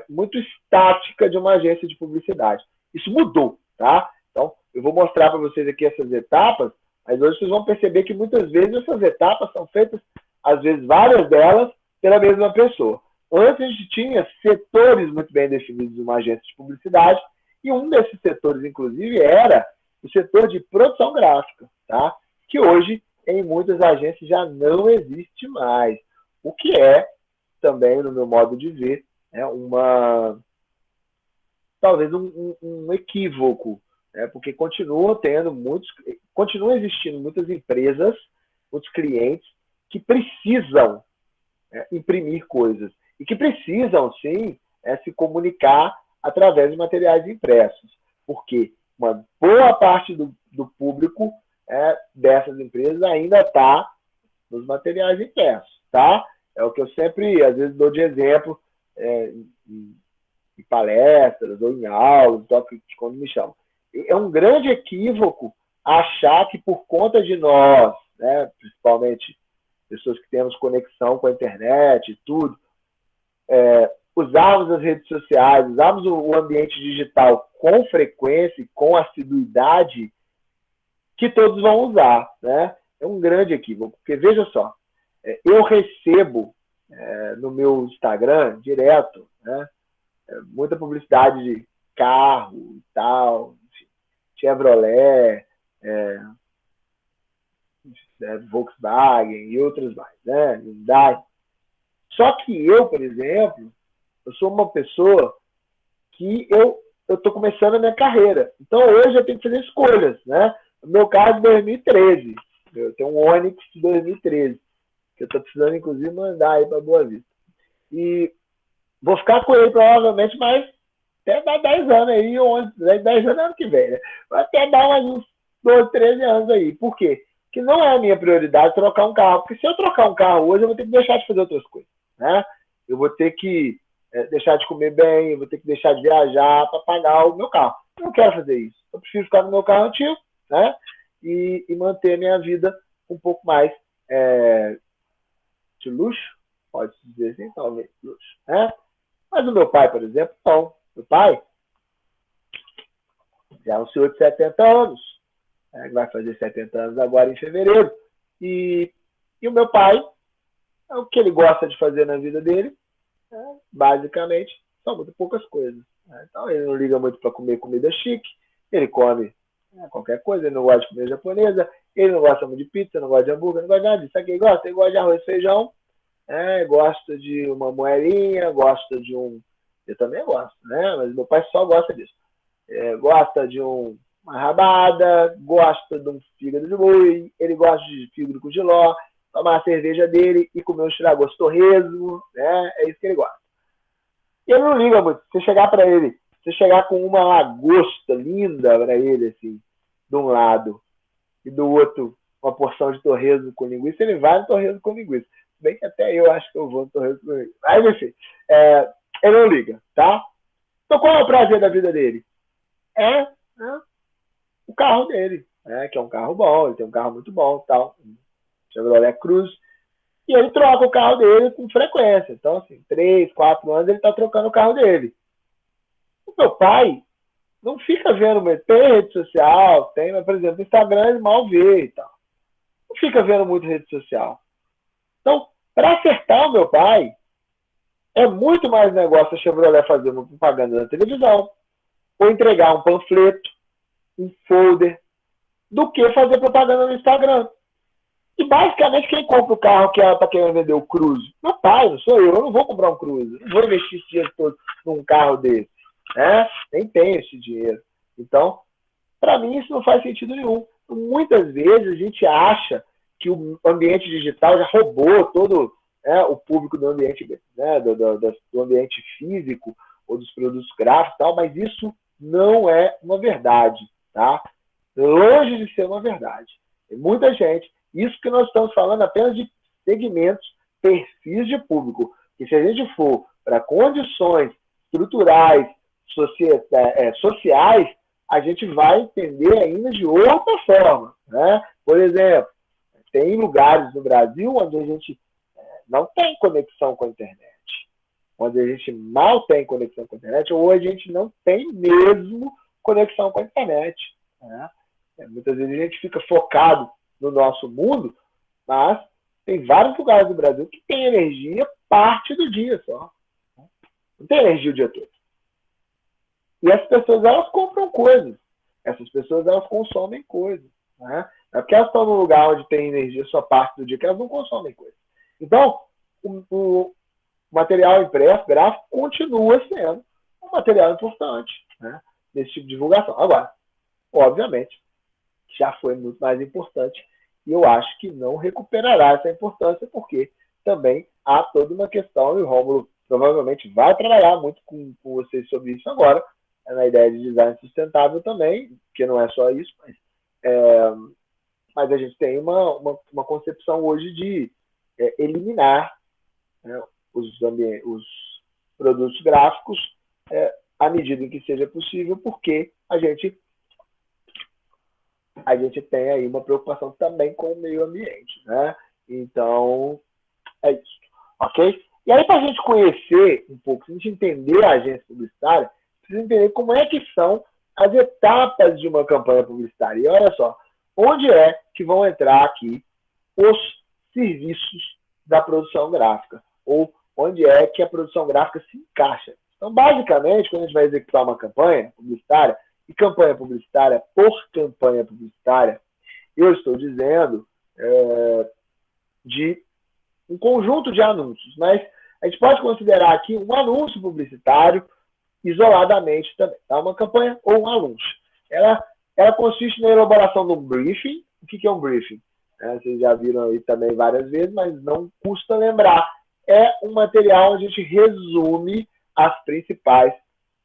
muito estática de uma agência de publicidade. Isso mudou, tá? Então, eu vou mostrar para vocês aqui essas etapas, mas hoje vocês vão perceber que muitas vezes essas etapas são feitas, às vezes várias delas, pela mesma pessoa. Antes a gente tinha setores muito bem definidos de uma agência de publicidade, e um desses setores, inclusive, era o setor de produção gráfica, tá? Que hoje, em muitas agências, já não existe mais. O que é, também, no meu modo de ver, talvez um equívoco, né? Porque continuam existindo muitas empresas, muitos clientes que precisam imprimir coisas e que precisam, sim, se comunicar através de materiais impressos, porque uma boa parte do público dessas empresas ainda está nos materiais impressos, tá? É o que eu sempre, às vezes, dou de exemplo em palestras ou em aulas, quando me chamam. É um grande equívoco achar que por conta de nós, né, principalmente pessoas que temos conexão com a internet e tudo, usarmos as redes sociais, usarmos o ambiente digital com frequência e com assiduidade, que todos vão usar, né? É um grande equívoco, porque veja só, eu recebo no meu Instagram direto, né, muita publicidade de carro e tal, Chevrolet, Volkswagen e outras mais, né? Hyundai. Só que eu, por exemplo, eu sou uma pessoa que eu estou começando a minha carreira. Então, hoje eu tenho que fazer escolhas, né? No meu caso, 2013. Eu tenho um Onix de 2013, que eu estou precisando, inclusive, mandar aí para Boa Vista. E vou ficar com ele, provavelmente, mas até dar 10 anos aí, 11, 10 anos ano que vem, né? Vai até dar mais uns 12, 13 anos aí. Por quê? Porque não é a minha prioridade trocar um carro. Porque se eu trocar um carro hoje, eu vou ter que deixar de fazer outras coisas, né? Eu vou ter que deixar de comer bem, eu vou ter que deixar de viajar para pagar o meu carro. Eu não quero fazer isso. Eu prefiro ficar no meu carro antigo, né? E manter a minha vida um pouco mais de luxo, pode-se dizer assim, talvez, luxo, né? Mas o meu pai, por exemplo, não. Meu pai já é um senhor de 70 anos, né? Vai fazer 70 anos agora em fevereiro. E o meu pai, o que ele gosta de fazer na vida dele, basicamente, são muito poucas coisas. Né? Então, ele não liga muito para comer comida chique, ele come qualquer coisa, ele não gosta de comida japonesa, ele não gosta muito de pizza, não gosta de hambúrguer, não gosta de nada disso. Sabe quem gosta? Ele gosta de arroz e feijão, gosta de uma moelinha, gosta de um... Eu também gosto, né? Mas meu pai só gosta disso. gosta de uma rabada, gosta de um fígado de boi, ele gosta de fígado com jiló, tomar a cerveja dele e comer um estragosto torresmo, né? É isso que ele gosta. E ele não liga muito. Você chegar para ele, você chegar com uma lagosta linda para ele, assim, de um lado, e do outro uma porção de torresmo com linguiça, ele vai no torresmo com linguiça. Bem que até eu acho que eu vou no torresmo com linguiça. Mas, enfim, ele não liga, tá? Então, qual é o prazer da vida dele? É o carro dele, né? Que é um carro bom, ele tem um carro muito bom, tal, Chevrolet Cruze, e ele troca o carro dele com frequência. Então, assim, 3, 4 anos ele está trocando o carro dele. O meu pai não fica vendo, tem rede social, tem, mas, por exemplo, Instagram ele mal vê e tal. Não fica vendo muito rede social. Então, para acertar o meu pai, é muito mais negócio a Chevrolet fazer uma propaganda na televisão, ou entregar um panfleto, um folder, do que fazer propaganda no Instagram. E basicamente quem compra o carro que ela está querendo vender o Cruze? Meu pai, não sou eu não vou comprar um Cruze, não vou investir esse dinheiro todo num carro desse, né? Nem tenho esse dinheiro. Então, para mim isso não faz sentido nenhum. Muitas vezes a gente acha que o ambiente digital já roubou todo o público do ambiente, né, do ambiente físico ou dos produtos gráficos e tal, mas isso não é uma verdade, tá? Longe de ser uma verdade. Tem muita gente. Isso que nós estamos falando apenas de segmentos, perfis de público. E se a gente for para condições estruturais, sociais, a gente vai entender ainda de outra forma, né? Por exemplo, tem lugares no Brasil onde a gente não tem conexão com a internet, onde a gente mal tem conexão com a internet, ou a gente não tem mesmo conexão com a internet, né? Muitas vezes a gente fica focado no nosso mundo, mas tem vários lugares do Brasil que tem energia parte do dia só. Não tem energia o dia todo. E as pessoas, elas compram coisas. Essas pessoas, elas consomem coisas. Né? É porque elas estão num lugar onde tem energia só parte do dia que elas não consomem coisas. Então, o material impresso, gráfico, continua sendo um material importante, né, nesse tipo de divulgação. Agora, obviamente, já foi muito mais importante e eu acho que não recuperará essa importância porque também há toda uma questão, e o Rômulo provavelmente vai trabalhar muito com vocês sobre isso agora, na ideia de design sustentável também, que não é só isso, mas a gente tem uma concepção hoje de eliminar, né, os produtos gráficos à medida em que seja possível, porque a gente tem aí uma preocupação também com o meio ambiente, né? Então, é isso, ok? E aí, para a gente conhecer um pouco, se a gente entender a agência publicitária, precisa entender como é que são as etapas de uma campanha publicitária. E olha só, onde é que vão entrar aqui os serviços da produção gráfica, ou onde é que a produção gráfica se encaixa. Então, basicamente, quando a gente vai executar uma campanha publicitária, e campanha publicitária por campanha publicitária, eu estou dizendo de um conjunto de anúncios, mas a gente pode considerar aqui um anúncio publicitário isoladamente também. Tá? Uma campanha ou um anúncio. Ela consiste na elaboração de um briefing. O que é um briefing? Vocês já viram aí também várias vezes, mas não custa lembrar. É um material onde a gente resume as principais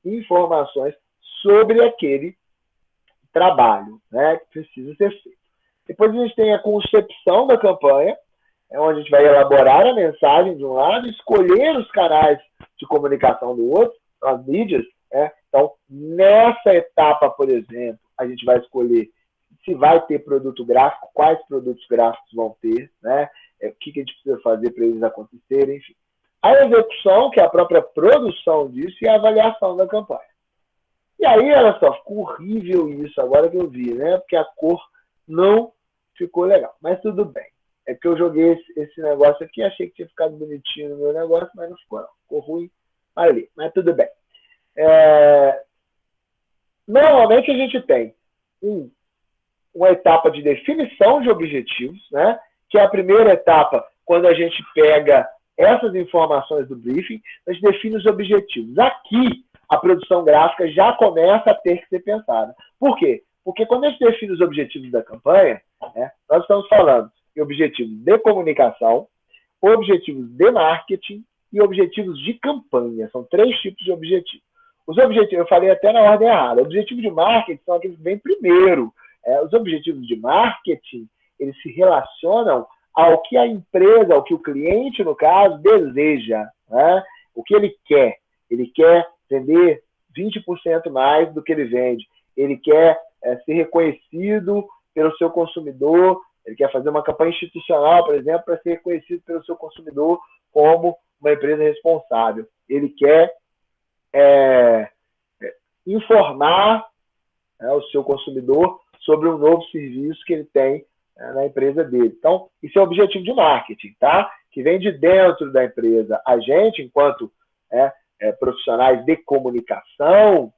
informações sobre aquele trabalho, né, que precisa ser feito. Depois a gente tem a concepção da campanha, onde a gente vai elaborar a mensagem de um lado, escolher os canais de comunicação do outro, as mídias. Então, nessa etapa, por exemplo, a gente vai escolher se vai ter produto gráfico, quais produtos gráficos vão ter, né, o que a gente precisa fazer para eles acontecerem, enfim. A execução, que é a própria produção disso, e a avaliação da campanha. E aí, olha só, ficou horrível isso agora que eu vi, né? Porque a cor não ficou legal. Mas tudo bem. É que eu joguei esse negócio aqui, achei que tinha ficado bonitinho no meu negócio, mas não ficou não. Ficou ruim ali, mas tudo bem. Normalmente a gente tem uma etapa de definição de objetivos, né? Que é a primeira etapa, quando a gente pega essas informações do briefing, a gente define os objetivos. Aqui, a produção gráfica já começa a ter que ser pensada. Por quê? Porque quando a gente define os objetivos da campanha, né, nós estamos falando de objetivos de comunicação, objetivos de marketing e objetivos de campanha. São 3 tipos de objetivos. Os objetivos, eu falei até na ordem errada, objetivos de marketing são aqueles que vêm primeiro. Os objetivos de marketing, eles se relacionam ao que a empresa, ao que o cliente, no caso, deseja. Né? O que ele quer. Ele quer vender 20% mais do que ele vende. Ele quer ser reconhecido pelo seu consumidor. Ele quer fazer uma campanha institucional, por exemplo, para ser reconhecido pelo seu consumidor como uma empresa responsável. Ele quer informar o seu consumidor sobre um novo serviço que ele tem na empresa dele. Então, isso é o objetivo de marketing, tá? Que vem de dentro da empresa. A gente, enquanto profissionais de comunicação,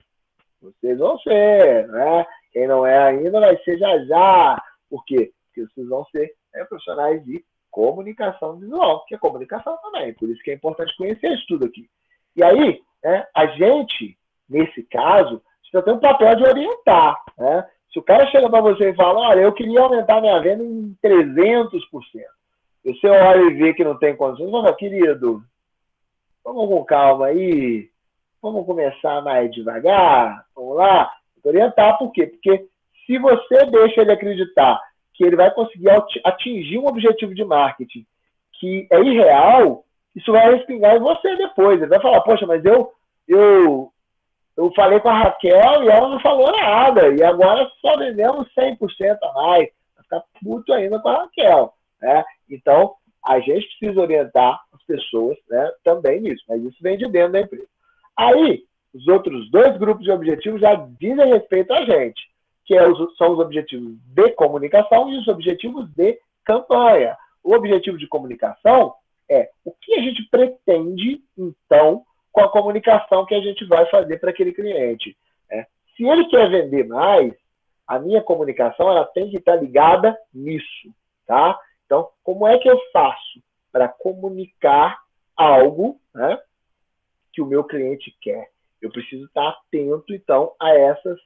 vocês vão ser, né? Quem não é ainda vai ser já. Por quê? Porque vocês vão ser profissionais de comunicação visual, que é comunicação também. Por isso que é importante conhecer isso tudo aqui. E aí, a gente, nesse caso, só tem um papel de orientar. Né? Se o cara chega para você e fala, olha, eu queria aumentar minha venda em 300%. E você olha e vê que não tem condições, fala, querido, vamos com calma aí, vamos começar mais devagar, vamos lá. Orientar, por quê? Porque se você deixa ele acreditar que ele vai conseguir atingir um objetivo de marketing que é irreal, isso vai respingar em você depois. Ele vai falar, poxa, mas eu falei com a Raquel e ela não falou nada, e agora só vendemos 100% a mais. Vai ficar puto ainda com a Raquel. Né? Então, a gente precisa orientar as pessoas, né, também nisso, mas isso vem de dentro da empresa. Aí, os outros 2 grupos de objetivos já dizem respeito a gente, que são os objetivos de comunicação e os objetivos de campanha. O objetivo de comunicação é o que a gente pretende, então, com a comunicação que a gente vai fazer para aquele cliente. Se ele quer vender mais, a minha comunicação ela tem que estar ligada nisso. Tá? Então, como é que eu faço para comunicar algo, né, que o meu cliente quer? Eu preciso estar atento, então, a essas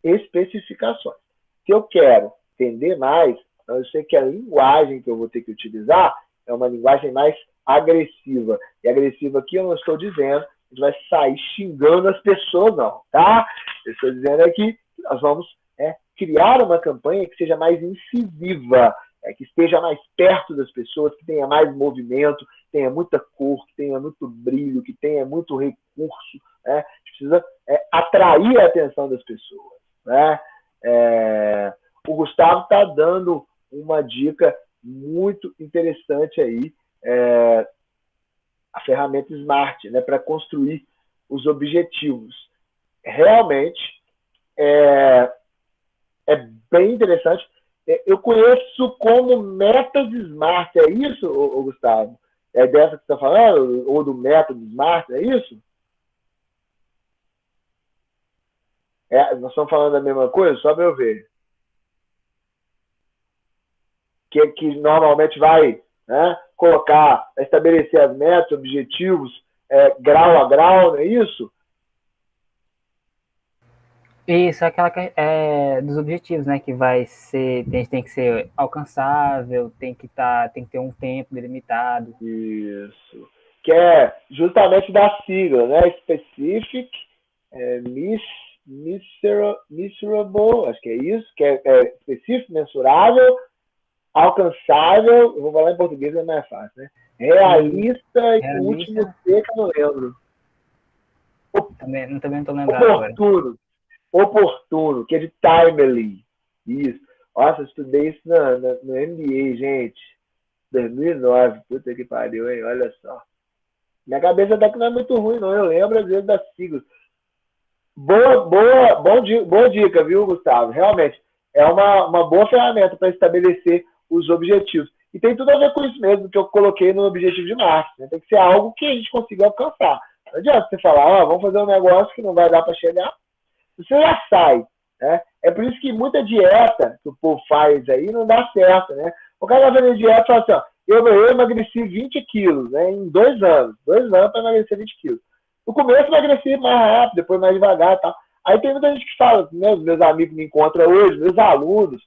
especificações. Se eu quero vender mais, então eu sei que a linguagem que eu vou ter que utilizar é uma linguagem mais agressiva. E agressiva aqui eu não estou dizendo que a gente vai sair xingando as pessoas, não. Tá? Eu estou dizendo aqui que nós vamos criar uma campanha que seja mais incisiva, que esteja mais perto das pessoas, que tenha mais movimento, que tenha muita cor, que tenha muito brilho, que tenha muito recurso. Né? A gente precisa atrair a atenção das pessoas. Né? O Gustavo está dando uma dica muito interessante aí, a ferramenta Smart, né, para construir os objetivos. Realmente é bem interessante. Eu conheço como metas Smart, é isso, Gustavo? É dessa que você está falando? Ou do método Smart, é isso? Nós estamos falando da mesma coisa? Só para eu ver. Que normalmente vai, né, estabelecer as metas, objetivos, grau a grau, não é isso? Isso, aquela dos objetivos, né? Que vai ser, tem que ser alcançável, tem que ter um tempo delimitado. Isso. Que é justamente da sigla, né? Specific, measurable, acho que é isso, que é específico, mensurável, alcançável, eu vou falar em português, é mais fácil, né? Realista e o último C que eu não lembro. Também não estou lembrando Oportuno, que é de timely. Isso. Nossa, eu estudei isso no MBA, gente. 2009. Puta que pariu, hein? Olha só. Minha cabeça até que não é muito ruim, não. Eu lembro, às vezes, das siglas. Boa dica, viu, Gustavo? Realmente, é uma boa ferramenta para estabelecer os objetivos. E tem tudo a ver com isso mesmo que eu coloquei no objetivo de marketing. Né? Tem que ser algo que a gente consiga alcançar. Não adianta você falar, vamos fazer um negócio que não vai dar para chegar. Você já sai. Né? É por isso que muita dieta que o povo faz aí não dá certo. Né? O cara vai fazer dieta e fala assim, eu emagreci 20 quilos, né, em 2 anos. 2 anos para emagrecer 20 quilos. No começo eu emagreci mais rápido, depois mais devagar e tal. Aí tem muita gente que fala, né, meus amigos me encontram hoje, meus alunos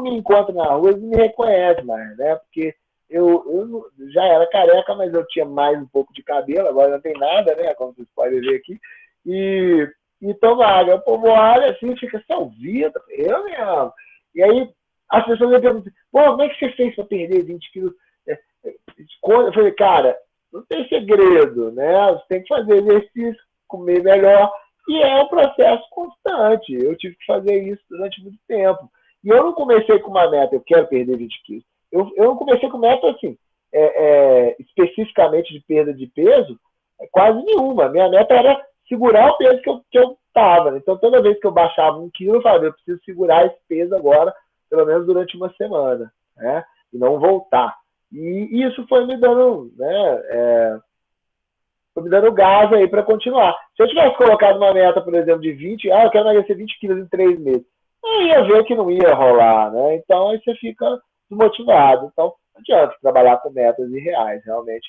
me encontram na rua, eles me reconhecem mais, né? Porque eu já era careca, mas eu tinha mais um pouco de cabelo, agora não tem nada, né? Como vocês podem ver aqui. E então, magro, o povo olha assim, fica assim, Vitor, eu mesmo. E aí as pessoas me perguntam, pô, como é que você fez para perder 20 quilos? Eu falei, cara, não tem segredo, né? Você tem que fazer exercício, comer melhor, e é um processo constante. Eu tive que fazer isso durante muito tempo. E eu não comecei com uma meta, eu quero perder 20 quilos. Eu não comecei com meta assim, especificamente de perda de peso, quase nenhuma. Minha meta era segurar o peso que eu estava. Então, toda vez que eu baixava 1 quilo, eu falava, eu preciso segurar esse peso agora, pelo menos durante uma semana, né? E não voltar. E isso foi me dando, né, foi me dando gás aí para continuar. Se eu tivesse colocado uma meta, por exemplo, de 20, eu quero emagrecer 20 quilos em 3 meses, eu ia ver que não ia rolar, né? Então aí você fica desmotivado. Então não adianta trabalhar com metas irreais, realmente.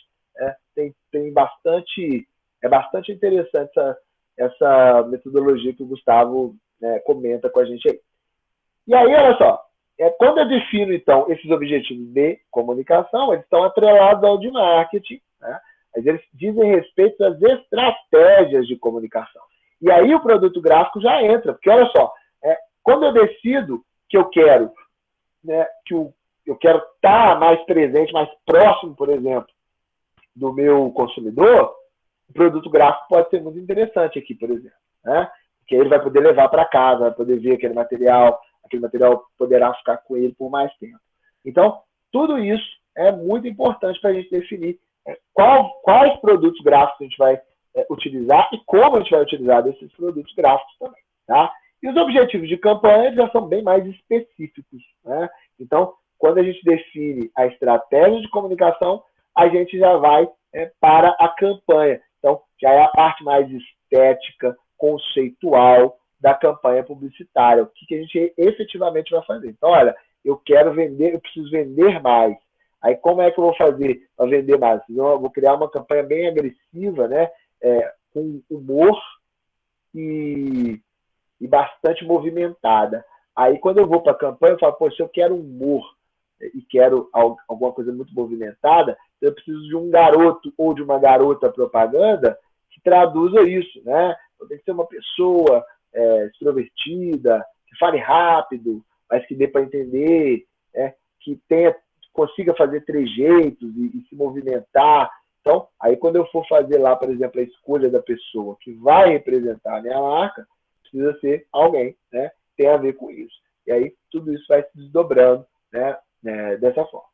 Tem bastante, é bastante interessante essa metodologia que o Gustavo, né, comenta com a gente aí. E aí, olha só, quando eu defino, então, esses objetivos de comunicação, eles estão atrelados ao de marketing, né? Mas eles dizem respeito às estratégias de comunicação. E aí o produto gráfico já entra, porque olha só, quando eu decido que eu quero, né, eu quero estar mais presente, mais próximo, por exemplo, do meu consumidor, o produto gráfico pode ser muito interessante aqui, por exemplo, né? Porque ele vai poder levar para casa, vai poder ver aquele material poderá ficar com ele por mais tempo. Então, tudo isso é muito importante para a gente definir quais produtos gráficos a gente vai utilizar e como a gente vai utilizar desses produtos gráficos também, tá? E os objetivos de campanha já são bem mais específicos, né? Então, quando a gente define a estratégia de comunicação, a gente já vai para a campanha. Então, já é a parte mais estética, conceitual da campanha publicitária. O que a gente efetivamente vai fazer? Então, olha, eu quero vender, eu preciso vender mais. Aí, como é que eu vou fazer para vender mais? Eu vou criar uma campanha bem agressiva, né? Com humor e bastante movimentada. Aí, quando eu vou para a campanha, eu falo, pô, se eu quero humor e quero alguma coisa muito movimentada, eu preciso de um garoto ou de uma garota propaganda que traduza isso, né? Então, tem que ser uma pessoa extrovertida, que fale rápido, mas que dê para entender, que consiga fazer trejeitos e se movimentar. Então, aí quando eu for fazer lá, por exemplo, a escolha da pessoa que vai representar a minha marca, precisa ser alguém, né, que tem a ver com isso. E aí tudo isso vai se desdobrando, né, dessa forma.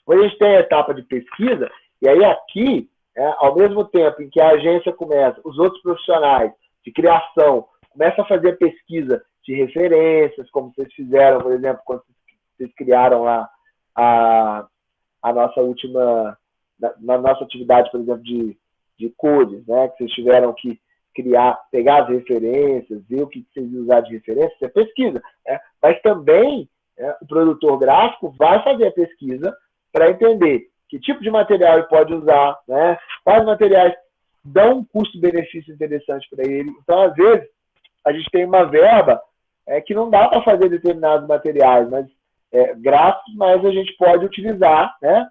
Quando a gente tem a etapa de pesquisa, e aí aqui, ao mesmo tempo em que a agência começa, os outros profissionais de criação começam a fazer a pesquisa de referências, como vocês fizeram, por exemplo, quando vocês criaram lá a nossa última, na nossa atividade, por exemplo, de cores, né, que vocês tiveram que pegar as referências, ver o que vocês iam usar de referência, você pesquisa, né? Mas também o produtor gráfico vai fazer a pesquisa para entender que tipo de material ele pode usar, né? Quais materiais dão um custo-benefício interessante para ele. Então, às vezes, a gente tem uma verba que não dá para fazer determinados materiais, mas gráficos, mas a gente pode utilizar, né,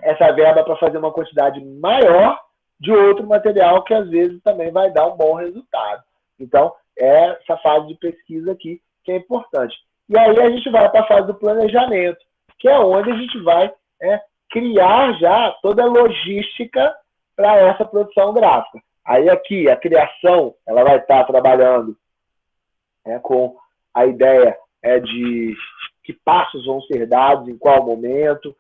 essa verba para fazer uma quantidade maior de outro material que às vezes também vai dar um bom resultado. Então, é essa fase de pesquisa aqui que é importante. E aí a gente vai para a fase do planejamento, que é onde a gente vai criar já toda a logística para essa produção gráfica. Aí aqui a criação ela vai estar trabalhando com a ideia de que passos vão ser dados, em qual momento,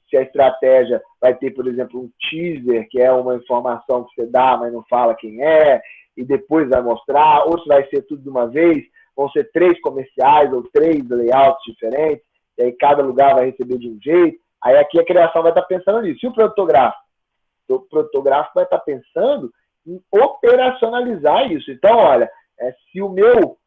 se a estratégia vai ter, por exemplo, um teaser, que é uma informação que você dá, mas não fala quem é, e depois vai mostrar, ou se vai ser tudo de uma vez, vão ser 3 comerciais ou 3 layouts diferentes, e aí cada lugar vai receber de um jeito. Aí aqui a criação vai estar pensando nisso. E o produtor gráfico vai estar pensando em operacionalizar isso. Então, olha, se o meu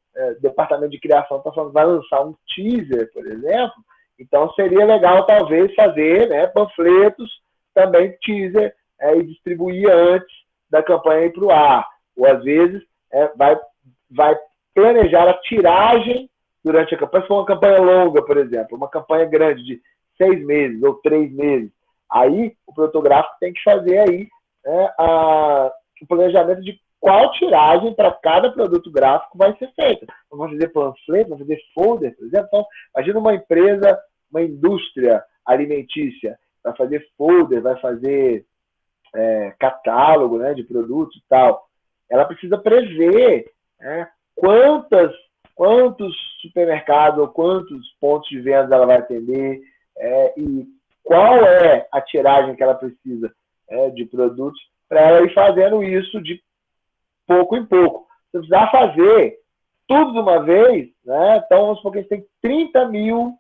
departamento de criação está falando vai lançar um teaser, por exemplo, então seria legal talvez fazer panfletos também teaser e distribuir antes da campanha ir para o ar. Ou, às vezes, vai planejar a tiragem durante a campanha. Se for uma campanha longa, por exemplo, uma campanha grande de 6 meses ou 3 meses, aí o produtor gráfico tem que fazer aí o planejamento de qual tiragem para cada produto gráfico vai ser feita. Vamos fazer panfleto, vamos fazer folder, por exemplo. Então, imagina uma empresa, uma indústria alimentícia, vai fazer folder, vai fazer catálogo, né, de produtos e tal. Ela precisa prever quantos supermercados ou quantos pontos de venda ela vai atender e qual é a tiragem que ela precisa de produtos para ela ir fazendo isso de pouco em pouco. Se precisar fazer tudo de uma vez, né? Então vamos supor que a gente tem 30 mil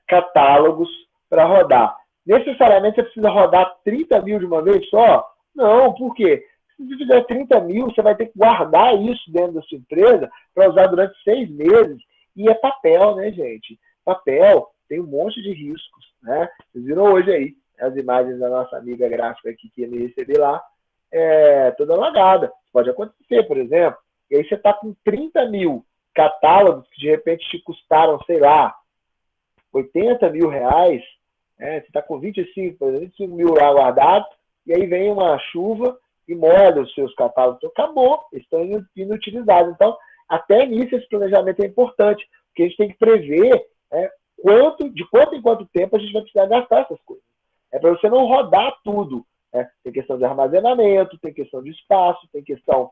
catálogos para rodar. Necessariamente você precisa rodar 30 mil de uma vez só? Não, por quê? Se você fizer 30 mil, você vai ter que guardar isso dentro da sua empresa para usar durante 6 meses. E é papel, né, gente? Papel tem um monte de riscos, né? Vocês viram hoje aí as imagens da nossa amiga gráfica aqui que ia me receber lá, toda alagada. Pode acontecer, por exemplo. E aí você está com 30 mil catálogos que de repente te custaram, sei lá, 80 mil reais, você está com 25 mil lá guardados, e aí vem uma chuva e molha os seus catálogos. Então, acabou, eles estão inutilizados. Então, até nisso esse planejamento é importante, porque a gente tem que prever de quanto em quanto tempo a gente vai precisar gastar essas coisas. Para você não rodar tudo. Tem questão de armazenamento, tem questão de espaço, tem questão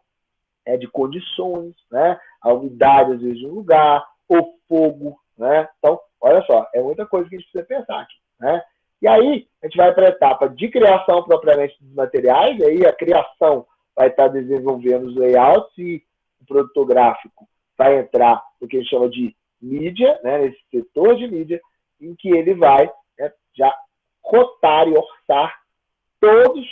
de condições, né? A umidade, às vezes, de um lugar, o fogo, né? Então, olha só, é muita coisa que a gente precisa pensar aqui, né? E aí, a gente vai para a etapa de criação propriamente dos materiais, e aí a criação vai estar desenvolvendo os layouts e o produtor gráfico vai entrar no que a gente chama de mídia, né? Nesse setor de mídia, em que ele vai já cotar e orçar todos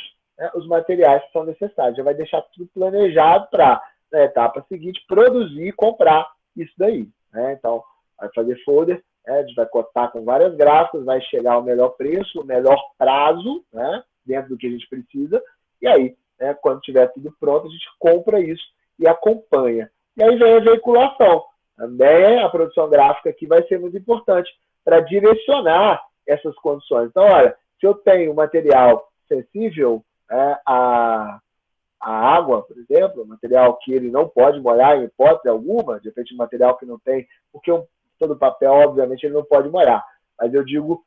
os materiais que são necessários. Já vai deixar tudo planejado para, na etapa seguinte, produzir e comprar isso daí, né? Então, vai fazer folder, a gente vai cotar com várias gráficas, vai chegar ao melhor preço, o melhor prazo, né, dentro do que a gente precisa, e aí, quando tiver tudo pronto, a gente compra isso e acompanha. E aí vem a veiculação. Também a produção gráfica aqui vai ser muito importante para direcionar essas condições. Então, olha, se eu tenho material sensível à água, por exemplo, material que ele não pode molhar em hipótese alguma, de repente um material que não tem, porque todo papel, obviamente, ele não pode molhar, mas eu digo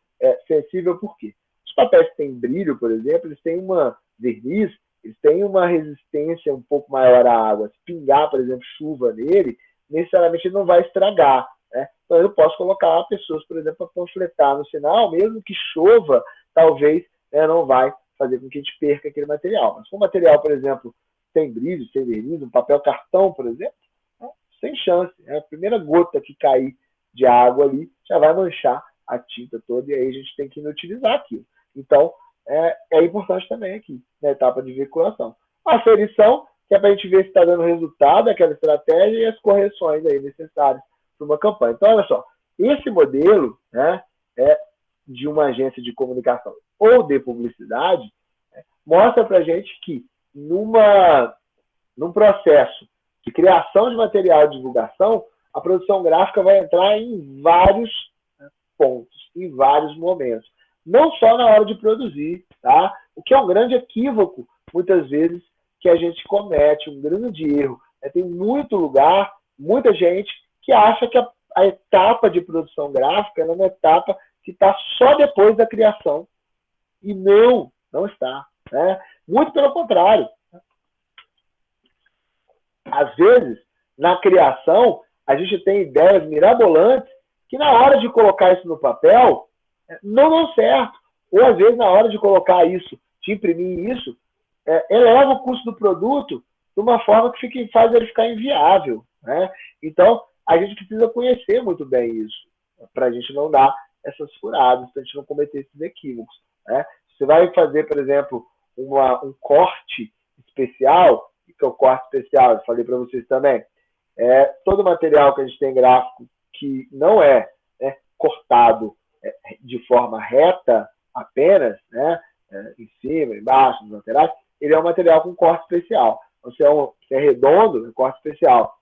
sensível por quê? Os papéis que têm brilho, por exemplo, eles têm uma verniz, eles têm uma resistência um pouco maior à água. Se pingar, por exemplo, chuva nele, necessariamente ele não vai estragar, né? Então eu posso colocar pessoas, por exemplo, para panfletar no sinal, mesmo que chova, talvez não vai fazer com que a gente perca aquele material. Mas se for um material, por exemplo, sem brilho, sem verniz, um papel cartão, por exemplo, sem chance. A primeira gota que cair de água ali já vai manchar a tinta toda e aí a gente tem que inutilizar aquilo. Então, é importante também aqui, na etapa de veiculação. A aferição, que é para a gente ver se está dando resultado aquela estratégia e as correções aí necessárias para uma campanha. Então, olha só, esse modelo, né, de uma agência de comunicação ou de publicidade, mostra para a gente que num processo de criação de material de divulgação, a produção gráfica vai entrar em vários pontos, em vários momentos. Não só na hora de produzir, tá? O que é um grande equívoco, muitas vezes, que a gente comete, um grande erro. Tem muito lugar, muita gente que acha que a etapa de produção gráfica é uma etapa que está só depois da criação. E não está. Né? Muito pelo contrário. Às vezes, na criação, a gente tem ideias mirabolantes que na hora de colocar isso no papel, não dão certo. Ou às vezes, na hora de colocar isso, de imprimir isso, eleva o custo do produto de uma forma que faz ele ficar inviável. Né? Então, a gente precisa conhecer muito bem isso, para a gente não dar essas furadas, para a gente não cometer esses equívocos. Né? Você vai fazer, por exemplo, um corte especial, que é o corte especial, eu falei para vocês também, todo material que a gente tem gráfico que não é cortado de forma reta apenas, né? em cima, embaixo, nos laterais, ele é um material com corte especial. Então, se é redondo, é corte especial.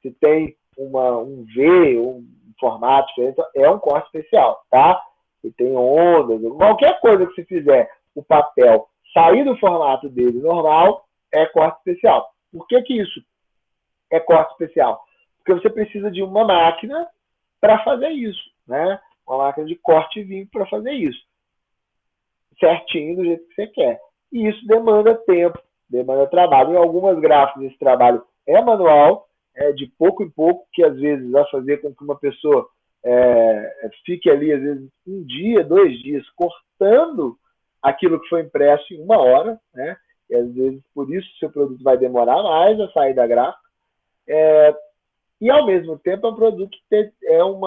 Se tem um V, um formato diferente, é um corte especial, tá? Se tem ondas, qualquer coisa que você fizer, o papel sair do formato dele normal, é corte especial. Por que isso é corte especial? Porque você precisa de uma máquina para fazer isso, né? Uma máquina de corte vivo para fazer isso. Certinho do jeito que você quer. E isso demanda tempo, demanda trabalho. Em algumas gráficas esse trabalho é manual, é de pouco em pouco, que às vezes vai fazer com que uma pessoa fique ali, às vezes, 1 dia, 2 dias, cortando aquilo que foi impresso em 1 hora, né? E às vezes, por isso, seu produto vai demorar mais a sair da gráfica. E, ao mesmo tempo, é um produto que é um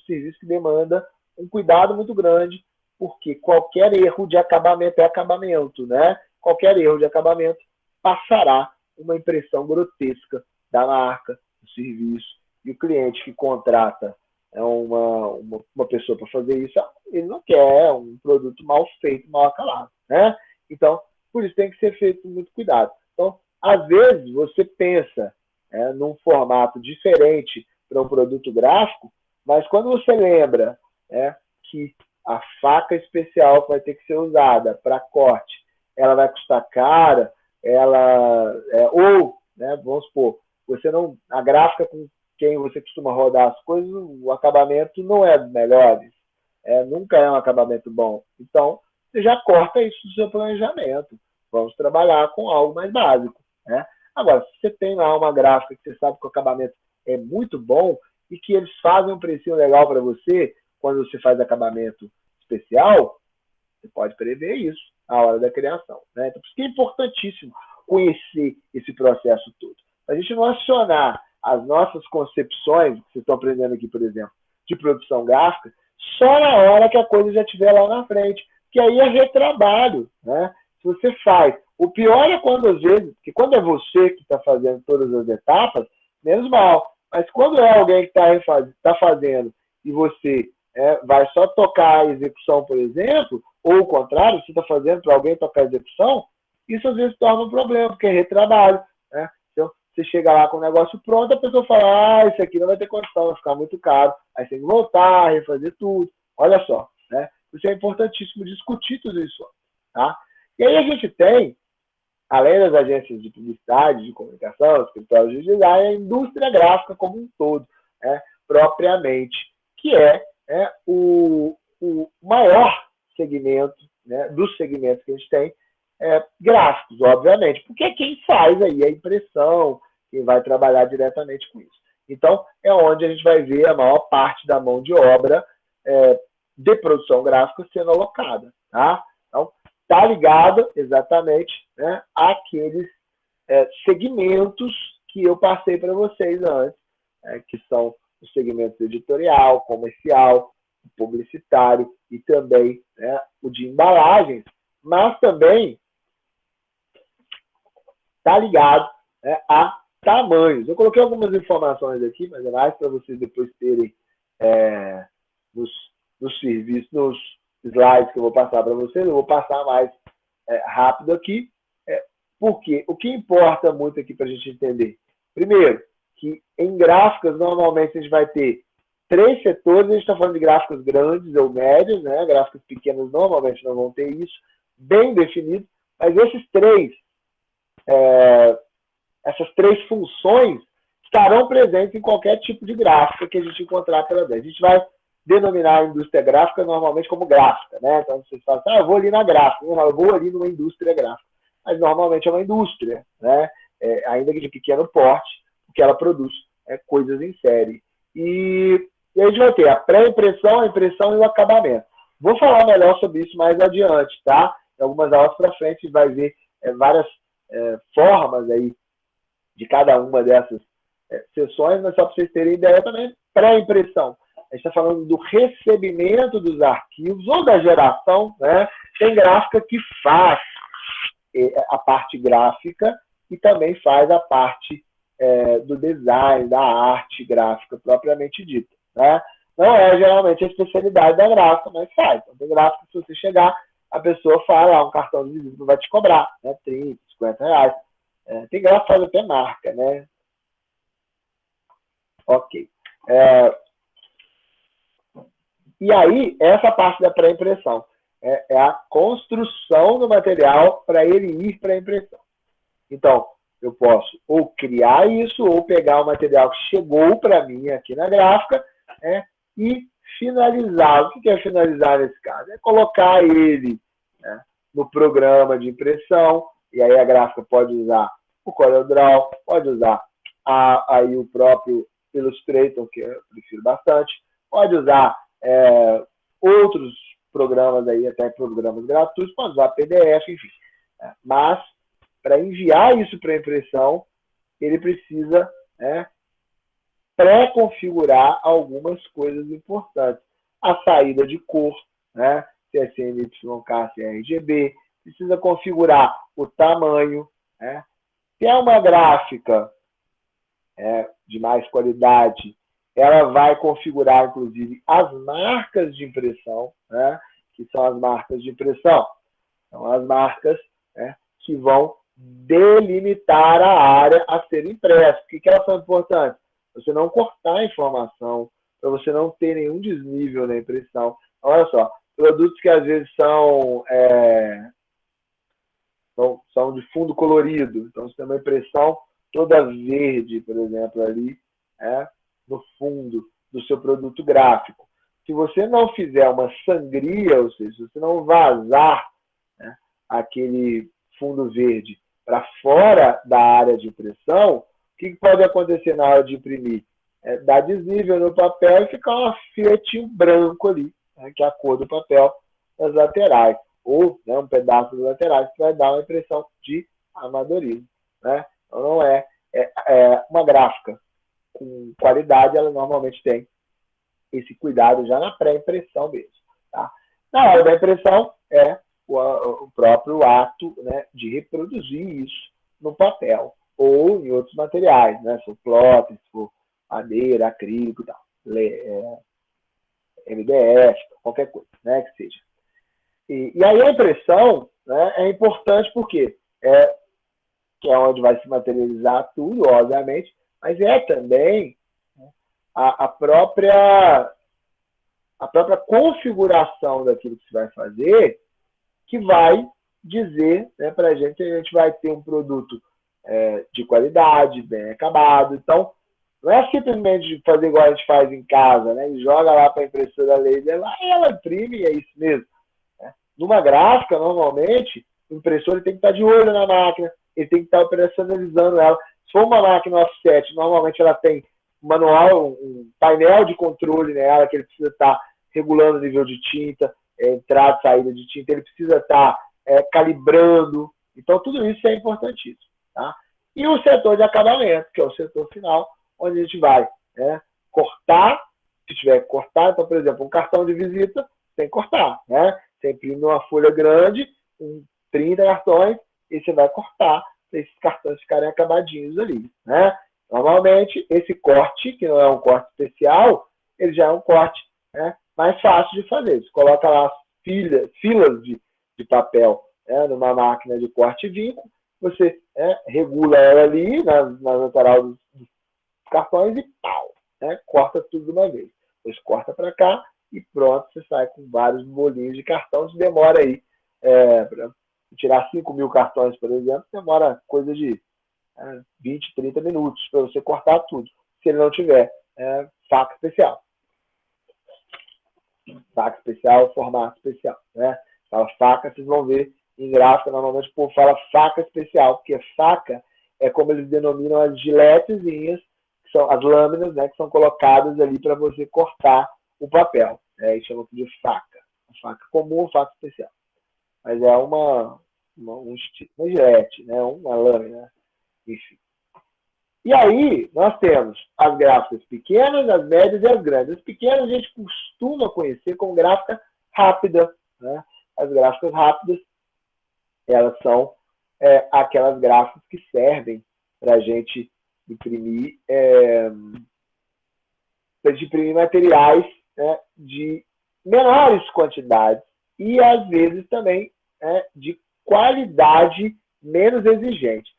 serviço que demanda um cuidado muito grande, porque qualquer erro de acabamento é acabamento, né? Qualquer erro de acabamento passará uma impressão grotesca da marca, do serviço. E o cliente que contrata uma pessoa para fazer isso, ele não quer um produto mal feito, mal acabado, né? Então, por isso tem que ser feito com muito cuidado. Então, às vezes, você pensa num formato diferente para um produto gráfico, mas quando você lembra que a faca especial que vai ter que ser usada para corte, ela vai custar cara, vamos supor, a gráfica com quem você costuma rodar as coisas, o acabamento não é dos melhores, nunca é um acabamento bom. Então, você já corta isso do seu planejamento. Vamos trabalhar com algo mais básico, né? Agora, se você tem lá uma gráfica que você sabe que o acabamento é muito bom e que eles fazem um precinho legal para você quando você faz acabamento especial, você pode prever isso na hora da criação, né? Então, por isso que é importantíssimo conhecer esse processo todo. A gente não acionar as nossas concepções, que vocês estão aprendendo aqui, por exemplo, de produção gráfica, só na hora que a coisa já estiver lá na frente, que aí é retrabalho, né? Se você faz. O pior é quando, às vezes, porque quando é você que está fazendo todas as etapas, menos mal. Mas quando é alguém que está fazendo e você vai só tocar a execução, por exemplo, ou o contrário, você está fazendo para alguém tocar a execução, isso às vezes torna um problema, porque é retrabalho, né? Então, você chega lá com o negócio pronto, a pessoa fala, isso aqui não vai ter condição, vai ficar muito caro, aí você tem que voltar, refazer tudo. Olha só, né? Isso é importantíssimo discutir tudo isso, tá? E aí a gente tem, além das agências de publicidade, de comunicação, escritórios de design, a indústria gráfica como um todo, propriamente, que é o maior segmento, né, dos segmentos que a gente tem, gráficos, obviamente, porque é quem faz aí a impressão, quem vai trabalhar diretamente com isso. Então, é onde a gente vai ver a maior parte da mão de obra de produção gráfica sendo alocada, tá? Então, está ligado exatamente, né, àqueles segmentos que eu passei para vocês antes, que são os segmentos editorial, comercial, publicitário e também o de embalagens, mas também está ligado a tamanhos. Eu coloquei algumas informações aqui, mas é mais para vocês depois terem nos serviços, nos slides que eu vou passar para vocês. Eu vou passar mais rápido aqui, porque o que importa muito aqui para a gente entender, primeiro, que em gráficas, normalmente, a gente vai ter 3 setores. A gente está falando de gráficas grandes ou médias, né? Gráficas pequenas normalmente não vão ter isso bem definido, mas essas três funções estarão presentes em qualquer tipo de gráfica que a gente encontrar pela frente. A gente vai denominar a indústria gráfica normalmente como gráfica, né? Então, vocês falam assim, eu vou ali na gráfica, eu vou ali numa indústria gráfica. Mas, normalmente, é uma indústria, né? Ainda que de pequeno porte, porque ela produz coisas em série. E a gente vai ter a pré-impressão, a impressão e o acabamento. Vou falar melhor sobre isso mais adiante, tá? Em algumas aulas para frente, a gente vai ver várias formas aí de cada uma dessas sessões, mas só para vocês terem ideia também, pré-impressão. A gente está falando do recebimento dos arquivos ou da geração, né? Tem gráfica que faz a parte gráfica e também faz a parte do design, da arte gráfica propriamente dita, né? Não é geralmente a especialidade da gráfica, mas faz. Então, tem gráfica que, se você chegar, a pessoa fala, um cartão de visita vai te cobrar, né? 30, 50 reais. Tem gráfico que faz até marca, né? Ok. E aí, essa parte da pré-impressão é a construção do material para ele ir para a impressão. Então, eu posso ou criar isso, ou pegar o material que chegou para mim aqui na gráfica, né, e finalizar. O que é finalizar nesse caso? É colocar ele, né, no programa de impressão, e aí a gráfica pode usar o CorelDRAW, pode usar aí o próprio Illustrator, que eu prefiro bastante, pode usar outros programas aí, até programas gratuitos, pode usar PDF, enfim. Mas, para enviar isso para impressão, ele precisa pré-configurar algumas coisas importantes. A saída de cor, né? CSN, YK, RGB, precisa configurar o tamanho, né? Se é uma gráfica de mais qualidade, ela vai configurar, inclusive, as marcas de impressão, né? Que são as marcas de impressão. São as marcas que vão delimitar a área a ser impressa. Por que elas são importantes? Para você não cortar a informação, para você não ter nenhum desnível na impressão. Olha só, produtos que às vezes são de fundo colorido. Então, você tem uma impressão toda verde, por exemplo, ali, no fundo do seu produto gráfico. Se você não fizer uma sangria, ou seja, se você não vazar aquele fundo verde para fora da área de impressão, o que pode acontecer na hora de imprimir? Dar desnível no papel e ficar um filetinho branco ali, que é a cor do papel das laterais. Ou um pedaço das laterais que vai dar uma impressão de amadorismo. Né? Então, não é uma gráfica com qualidade, ela normalmente tem esse cuidado já na pré-impressão mesmo. Tá? Na hora da impressão, o próprio ato, né, de reproduzir isso no papel ou em outros materiais, né? Se for plotter, se for madeira, acrílico e tal, MDF, qualquer coisa, né, que seja. E aí a impressão, né, é importante porque que é onde vai se materializar tudo, obviamente, mas também a própria configuração daquilo que se vai fazer que vai dizer, né, para a gente vai ter um produto de qualidade, bem acabado. Então, não é simplesmente fazer igual a gente faz em casa, né, e joga lá para a impressora laser, lá ela imprime e é isso mesmo. Né? Numa gráfica, normalmente, o impressor tem que estar de olho na máquina, ele tem que estar operacionalizando ela. Se for uma máquina offset, normalmente ela tem um manual, um painel de controle nela, que ele precisa estar regulando o nível de tinta, entrada e saída de tinta, ele precisa estar calibrando. Então, tudo isso é importantíssimo. Tá? E o setor de acabamento, que é o setor final, onde a gente vai cortar, se tiver que cortar. Então, por exemplo, um cartão de visita, tem que cortar. Né? Você imprime uma folha grande, 30 cartões, e você vai cortar para esses cartões ficarem acabadinhos ali. Né? Normalmente, esse corte, que não é um corte especial, ele já é um corte mais fácil de fazer. Você coloca lá filas de papel numa máquina de corte e vinco, você regula ela ali na lateral dos cartões e pau, corta tudo de uma vez. Depois corta para cá e pronto, você sai com vários bolinhos de cartão. Isso demora aí, para tirar 5.000 cartões, por exemplo, demora coisa de 20, 30 minutos para você cortar tudo, se ele não tiver faca especial. Faca especial, formato especial. Né? Fala faca, vocês vão ver em gráfica, normalmente o povo fala faca especial, porque faca é como eles denominam as giletezinhas, que são as lâminas, né, que são coladas ali para você cortar o papel. Eles chamam de faca. Uma faca comum, faca especial. Mas é uma gilete, né, uma lâmina, enfim. E aí, nós temos as gráficas pequenas, as médias e as grandes. As pequenas a gente costuma conhecer como gráfica rápida. Né? As gráficas rápidas, elas são aquelas gráficas que servem para a gente imprimir, materiais de menores quantidades, e, às vezes, também de qualidade menos exigente.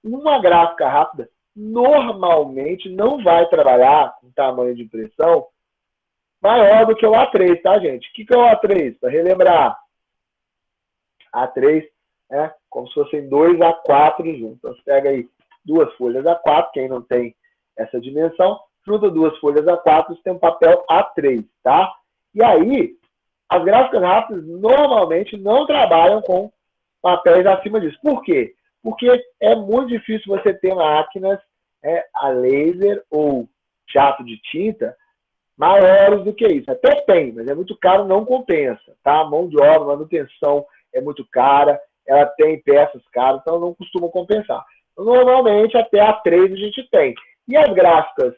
Uma gráfica rápida normalmente não vai trabalhar com tamanho de impressão maior do que o A3, tá, gente? O que é o A3? Para relembrar, A3 é como se fossem 2 A4 juntos. Então, você pega aí 2 folhas A4, quem não tem essa dimensão, junta 2 folhas A4, você tem um papel A3, tá? E aí, as gráficas rápidas normalmente não trabalham com papéis acima disso. Por quê? Porque é muito difícil você ter máquinas a laser ou jato de tinta maiores do que isso. Até tem, mas é muito caro, não compensa. Tá? A mão de obra, manutenção é muito cara, ela tem peças caras, então não costuma compensar. Normalmente, até A3 a gente tem. E as gráficas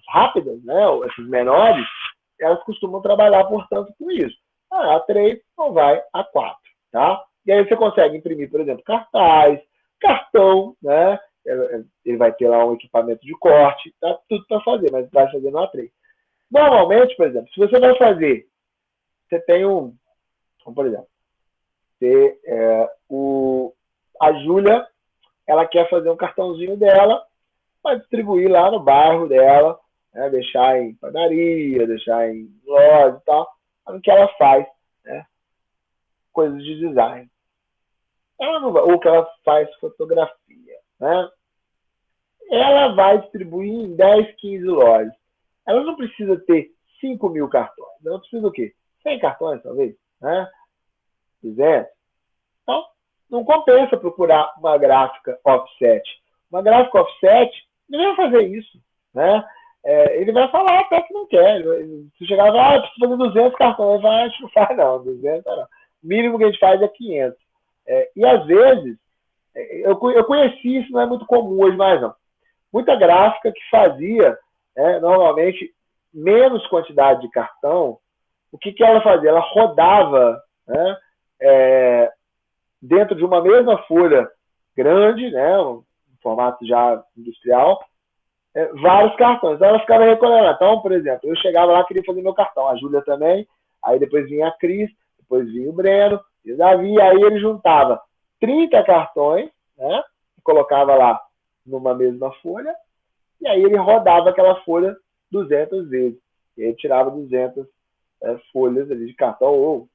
rápidas, né, essas menores, elas costumam trabalhar, portanto, com isso. A A3 não vai a 4, tá? E aí você consegue imprimir, por exemplo, cartaz, cartão, né? Ele vai ter lá um equipamento de corte, tá tudo para fazer, mas vai fazer no A3. Normalmente, por exemplo, se você vai fazer, você tem por exemplo, a Júlia, ela quer fazer um cartãozinho dela para distribuir lá no bairro dela, né, deixar em padaria, deixar em loja e tal, no que ela faz, né, coisas de design. Ela não vai, ou que ela faz fotografia, né? Ela vai distribuir em 10, 15 lojas. Ela não precisa ter 5.000 cartões. Ela precisa o quê? 100 cartões, talvez, né? 200. Então, não compensa procurar uma gráfica offset. Uma gráfica offset não vai fazer isso, né? Ele vai falar até que não quer. Se chegar e falar, eu preciso fazer 200 cartões, ele vai, acho que não faz não, 200 não. O mínimo que a gente faz é 500. E às vezes, eu conheci isso, não é muito comum hoje mais não. Muita gráfica que fazia, normalmente, menos quantidade de cartão, o que ela fazia? Ela rodava, né, dentro de uma mesma folha grande, né, um formato já industrial, vários cartões. Então ela ficava recolhendo. Então, por exemplo, eu chegava lá e queria fazer meu cartão, a Júlia também, aí depois vinha a Cris, depois vinha o Breno, e o Davi, aí ele juntava 30 cartões, né, e colocava lá numa mesma folha, e aí ele rodava aquela folha 200 vezes. E aí tirava 200 folhas ali de cartão, ou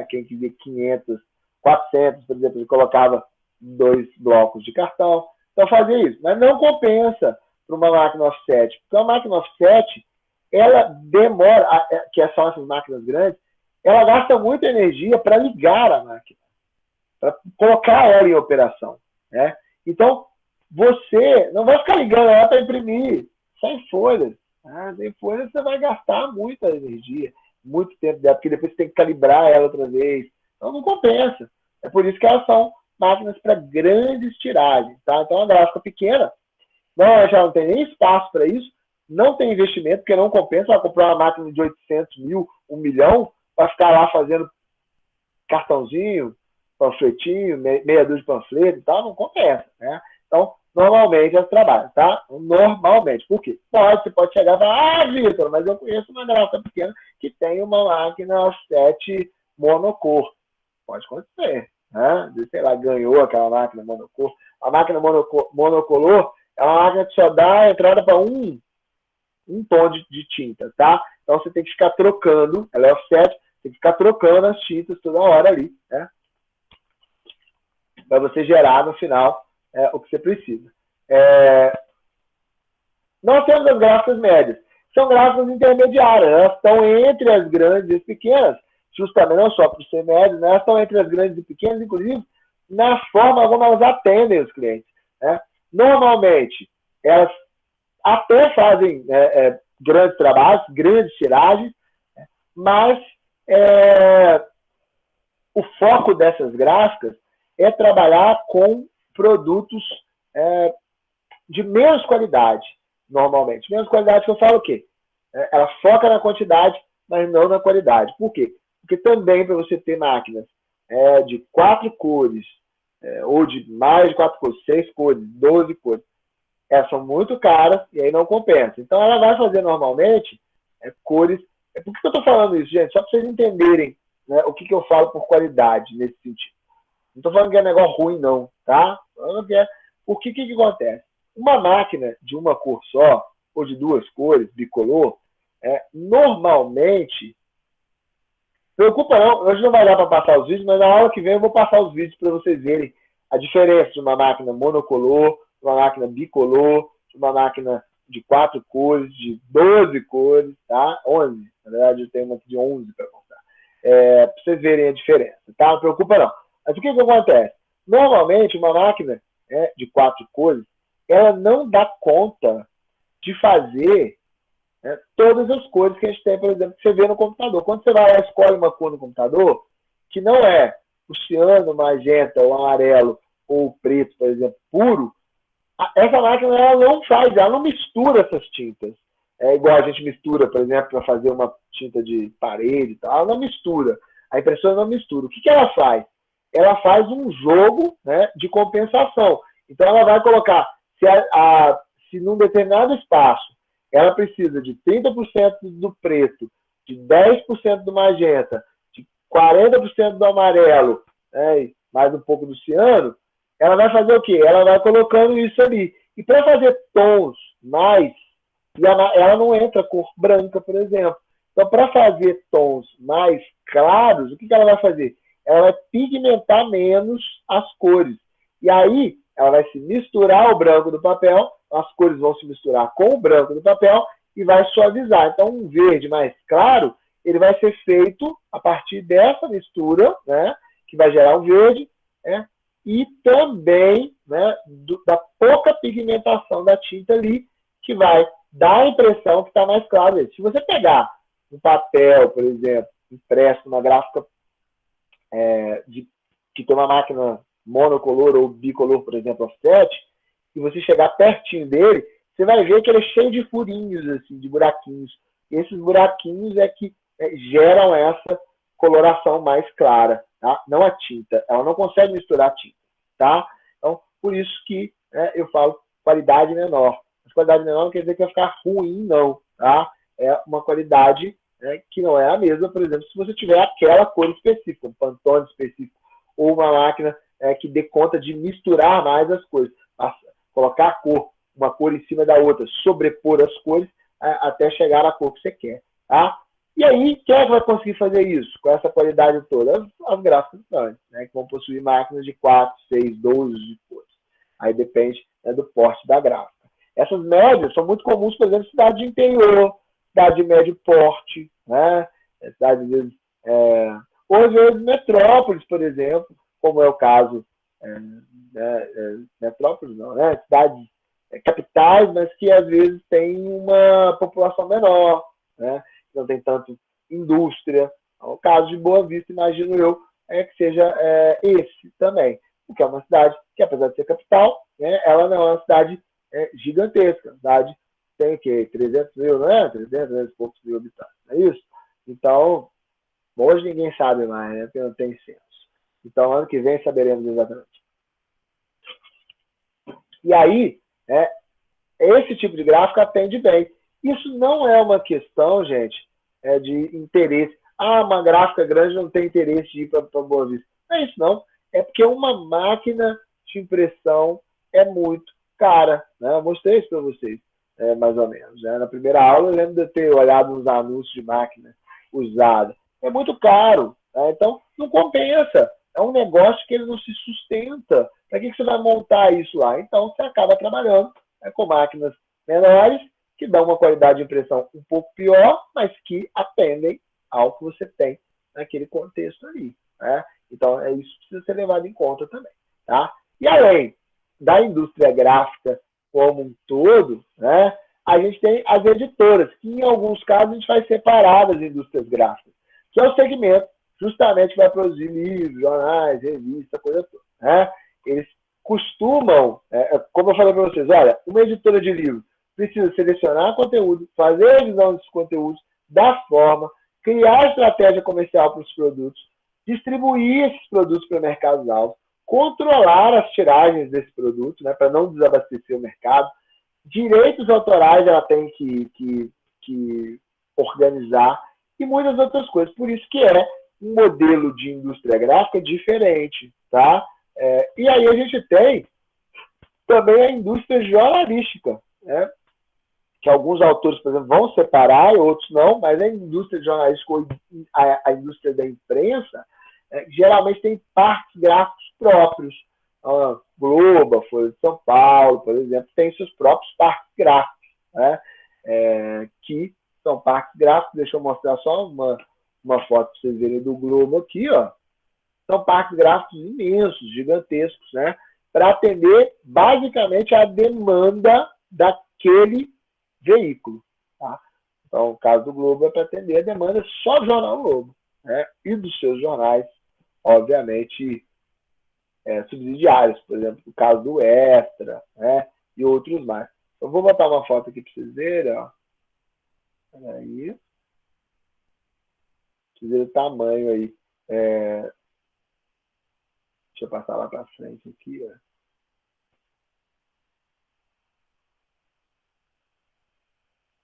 quem queria 500, 400, por exemplo, ele colocava 2 blocos de cartão. Então fazia isso. Mas não compensa para uma máquina offset. Porque uma máquina offset, ela demora, que são essas máquinas grandes, ela gasta muita energia para ligar a máquina, para colocar ela em operação, né? Então, você não vai ficar ligando ela para imprimir 100 folhas. Sem folhas você vai gastar muita energia, muito tempo dela, porque depois você tem que calibrar ela outra vez. Então, não compensa. É por isso que elas são máquinas para grandes tiragens, tá? Então, a gráfica pequena, já não tem nem espaço para isso, não tem investimento, porque não compensa. Vai comprar uma máquina de 800 mil, 1 milhão, para ficar lá fazendo cartãozinho, panfletinho, meia dúzia de panfleto e tal, não compensa, né? Então, normalmente elas trabalham, tá? Normalmente. Por quê? Você pode chegar e falar, Vitor, mas eu conheço uma gráfica pequena que tem uma máquina offset monocor. Pode acontecer, né? Sei lá, ganhou aquela máquina monocor. A máquina monocolor é uma máquina que só dá entrada para um tom de tinta, tá? Então você tem que ficar trocando, ela é offset, tem que ficar trocando as tintas toda hora ali, né? Para você gerar no final o que você precisa. Nós temos as gráficas médias. São gráficas intermediárias, elas estão entre as grandes e as pequenas, justamente não só por ser médias, né? Elas estão entre as grandes e pequenas, inclusive na forma como elas atendem os clientes, né? Normalmente, elas até fazem grandes trabalhos, grandes tiragens, né? Mas o foco dessas gráficas é trabalhar com produtos de menos qualidade, normalmente. Menos qualidade que eu falo o quê? Ela foca na quantidade, mas não na qualidade. Por quê? Porque também para você ter máquinas de 4 cores, ou de mais de 4 cores, 6 cores, 12 cores, elas são muito caras e aí não compensa. Então ela vai fazer normalmente cores. Por que eu estou falando isso, gente? Só para vocês entenderem né, o que eu falo por qualidade nesse sentido? Não estou falando que é negócio ruim, não, tá? Falando que é... Porque o que acontece? Uma máquina de uma cor só, ou de duas cores, bicolor, normalmente, preocupa não, hoje não vai dar para passar os vídeos, mas na aula que vem eu vou passar os vídeos para vocês verem a diferença de uma máquina monocolor, de uma máquina bicolor, de uma máquina de 4 cores, de 12 cores, tá? 11. Na verdade, eu tenho uma aqui de 11 para contar. Para vocês verem a diferença, tá? Não preocupa não. Mas o que acontece? Normalmente, uma máquina de 4 cores, ela não dá conta de fazer todas as cores que a gente tem, por exemplo, que você vê no computador. Quando você vai lá e escolhe uma cor no computador, que não é o ciano, magenta, o amarelo ou o preto, por exemplo, puro, essa máquina ela não faz, ela não mistura essas tintas. É igual a gente mistura, por exemplo, para fazer uma tinta de parede e tal, ela não mistura. A impressora não mistura. O que ela faz? Ela faz um jogo, né, de compensação. Então, ela vai colocar, se num determinado espaço ela precisa de 30% do preto, de 10% do magenta, de 40% do amarelo, né, mais um pouco do ciano, ela vai fazer o quê? Ela vai colocando isso ali. E para fazer tons mais, ela não entra cor branca, por exemplo. Então, para fazer tons mais claros, o que ela vai fazer? Ela vai pigmentar menos as cores. E aí, ela vai se misturar ao branco do papel, as cores vão se misturar com o branco do papel e vai suavizar. Então, um verde mais claro, ele vai ser feito a partir dessa mistura, né, que vai gerar um verde, né, e também, né, da pouca pigmentação da tinta ali, que vai dar a impressão que está mais claro. Se você pegar um papel, por exemplo, impresso numa gráfica que tem uma máquina monocolor ou bicolor, por exemplo, offset, e você chegar pertinho dele, você vai ver que ele é cheio de furinhos, assim, de buraquinhos. E esses buraquinhos é que geram essa coloração mais clara, tá? Não a tinta. Ela não consegue misturar a tinta, tá? Então, por isso que eu falo qualidade menor. Mas qualidade menor não quer dizer que vai ficar ruim, não, tá? É uma qualidade que não é a mesma, por exemplo, se você tiver aquela cor específica, um Pantone específico, ou uma máquina que dê conta de misturar mais as cores, colocar a cor, uma cor em cima da outra, sobrepor as cores até chegar à cor que você quer, tá? E aí, quem é que vai conseguir fazer isso com essa qualidade toda? As gráficas grandes, né, que vão possuir máquinas de 4, 6, 12 de cores. Aí depende do porte da gráfica. Essas médias são muito comuns, por exemplo, em cidade de interior, cidade de médio porte, né? Cidade, às vezes, ou às vezes metrópoles, por exemplo, como é o caso, metrópoles não, né? Cidades capitais, mas que às vezes têm uma população menor, né? Não tem tanto indústria. O caso de Boa Vista, imagino eu, que seja esse também, porque é uma cidade que, apesar de ser capital, né, ela não é uma cidade gigantesca. A cidade tem o quê? 300 mil, não é? 300 e poucos mil habitantes, não é isso? Então, hoje ninguém sabe mais, né? Porque não tem censo. Então, ano que vem saberemos exatamente. E aí, esse tipo de gráfico atende bem. Isso não é uma questão, gente, de interesse. Uma gráfica grande não tem interesse de ir para Boa Vista. Não é isso, não. É porque uma máquina de impressão é muito cara, né? Eu mostrei isso para vocês, mais ou menos. Né? Na primeira aula, eu lembro de eu ter olhado uns anúncios de máquina usada. É muito caro, né? Então não compensa. É um negócio que ele não se sustenta. Para que você vai montar isso lá? Então você acaba trabalhando com máquinas menores, que dão uma qualidade de impressão um pouco pior, mas que atendem ao que você tem naquele contexto ali. Né? Então, isso precisa ser levado em conta também. Tá? E além da indústria gráfica como um todo, né, a gente tem as editoras, que em alguns casos a gente vai separar das indústrias gráficas, que é o segmento justamente que vai produzir livros, jornais, revistas, coisa toda. Né? Eles costumam, como eu falei para vocês, olha, uma editora de livro precisa selecionar conteúdo, fazer a revisão desses conteúdos, dar forma, criar estratégia comercial para os produtos, distribuir esses produtos para mercados-alvos, controlar as tiragens desses produtos, né, para não desabastecer o mercado. Direitos autorais ela tem que organizar e muitas outras coisas. Por isso que um modelo de indústria gráfica diferente, tá? E aí a gente tem também a indústria jornalística, né? Que alguns autores, por exemplo, vão separar e outros não, mas a indústria jornalística, a indústria da imprensa, geralmente tem parques gráficos próprios. A Globo, a Folha de São Paulo, por exemplo, tem seus próprios parques gráficos, né? Que são parques gráficos. Deixa eu mostrar só uma foto para vocês verem do Globo aqui, ó. São parques gráficos imensos, gigantescos, né? Para atender basicamente a demanda daquele veículo. Tá? Então, o caso do Globo é para atender a demanda só do Jornal Globo, né? E dos seus jornais, obviamente, subsidiários, por exemplo, o caso do Extra, né? E outros mais. Eu vou botar uma foto aqui para vocês verem, ó. Aí. Vocês verem o tamanho aí. Deixa eu passar lá para frente aqui, ó.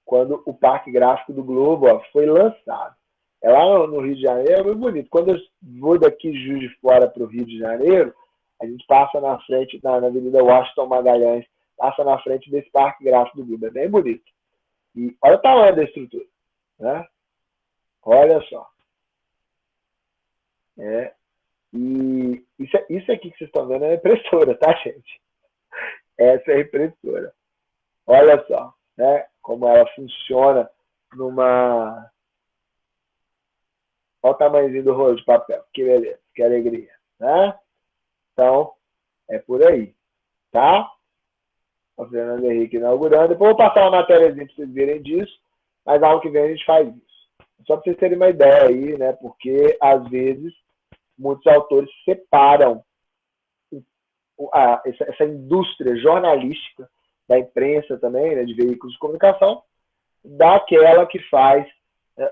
Quando o Parque Gráfico do Globo, ó, foi lançado. É lá no Rio de Janeiro, é muito bonito. Quando eu vou daqui de Juiz de Fora para o Rio de Janeiro, a gente passa na frente, na Avenida Washington Magalhães, passa na frente desse Parque Gráfico do Globo. É bem bonito. E olha o tamanho da estrutura, né? Olha só. E isso aqui que vocês estão vendo é a impressora, tá, gente? Essa é a impressora. Olha só, né? Como ela funciona numa... Olha o tamanhozinho do rolo de papel. Que beleza, que alegria, né? Então, é por aí, tá? O Fernando Henrique inaugurando. Depois eu vou passar uma matériazinha para vocês verem disso, mas ano que vem a gente faz isso. Só para vocês terem uma ideia aí, né? Porque, às vezes, muitos autores separam essa indústria jornalística da imprensa também, né, de veículos de comunicação, daquela que faz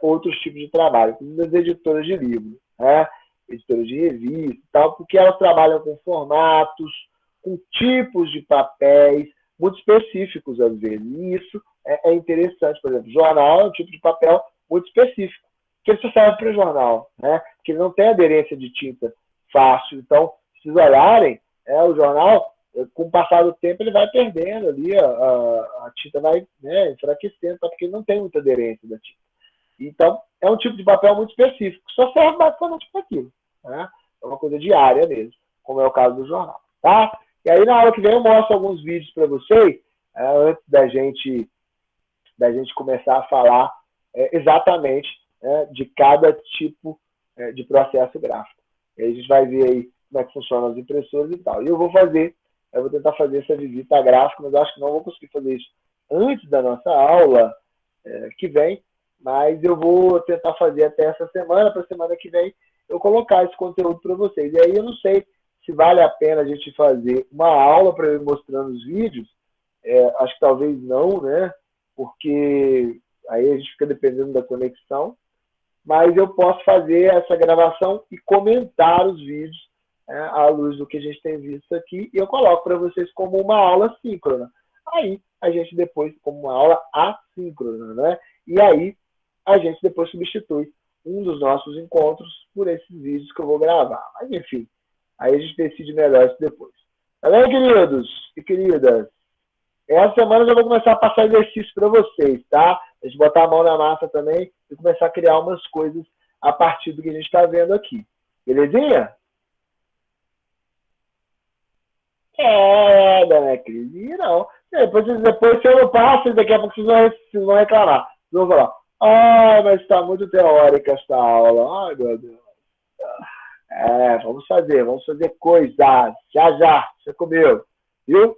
outros tipos de trabalho, como as editoras de livro, né, editoras de revista e tal, porque elas trabalham com formatos, com tipos de papéis muito específicos, às vezes. E isso é interessante. Por exemplo, jornal é um tipo de papel muito específico, que ele só serve para jornal, né? Que ele não tem aderência de tinta fácil. Então, se vocês olharem, o jornal, com o passar do tempo, ele vai perdendo ali, a tinta vai, né, enfraquecendo, porque ele não tem muita aderência da tinta. Então, é um tipo de papel muito específico, que só serve basicamente para aquilo, né? É uma coisa diária mesmo, como é o caso do jornal, tá? E aí, na aula que vem, eu mostro alguns vídeos para vocês, antes da gente começar a falar exatamente de cada tipo de processo gráfico. E aí a gente vai ver aí como é que funcionam as impressoras e tal. E eu vou tentar fazer essa visita gráfica, mas eu acho que não vou conseguir fazer isso antes da nossa aula que vem, mas eu vou tentar fazer até essa semana, para a semana que vem eu colocar esse conteúdo para vocês. E aí eu não sei se vale a pena a gente fazer uma aula para eu ir mostrando os vídeos, acho que talvez não, né? Porque aí a gente fica dependendo da conexão, mas eu posso fazer essa gravação e comentar os vídeos à luz do que a gente tem visto aqui, e eu coloco para vocês como uma aula síncrona. Aí a gente depois, como uma aula assíncrona, né? E aí a gente depois substitui um dos nossos encontros por esses vídeos que eu vou gravar. Mas enfim, aí a gente decide melhor isso depois. Tá bem, queridos e queridas? Essa semana eu já vou começar a passar exercício para vocês, tá? A gente botar a mão na massa também e começar a criar umas coisas a partir do que a gente está vendo aqui. Belezinha? Dona Cris, não. Depois se eu não passo, daqui a pouco vocês vão reclamar. Vocês vão falar, mas está muito teórica essa aula. Ai, meu Deus. Vamos fazer coisas. Já, você comeu. Viu?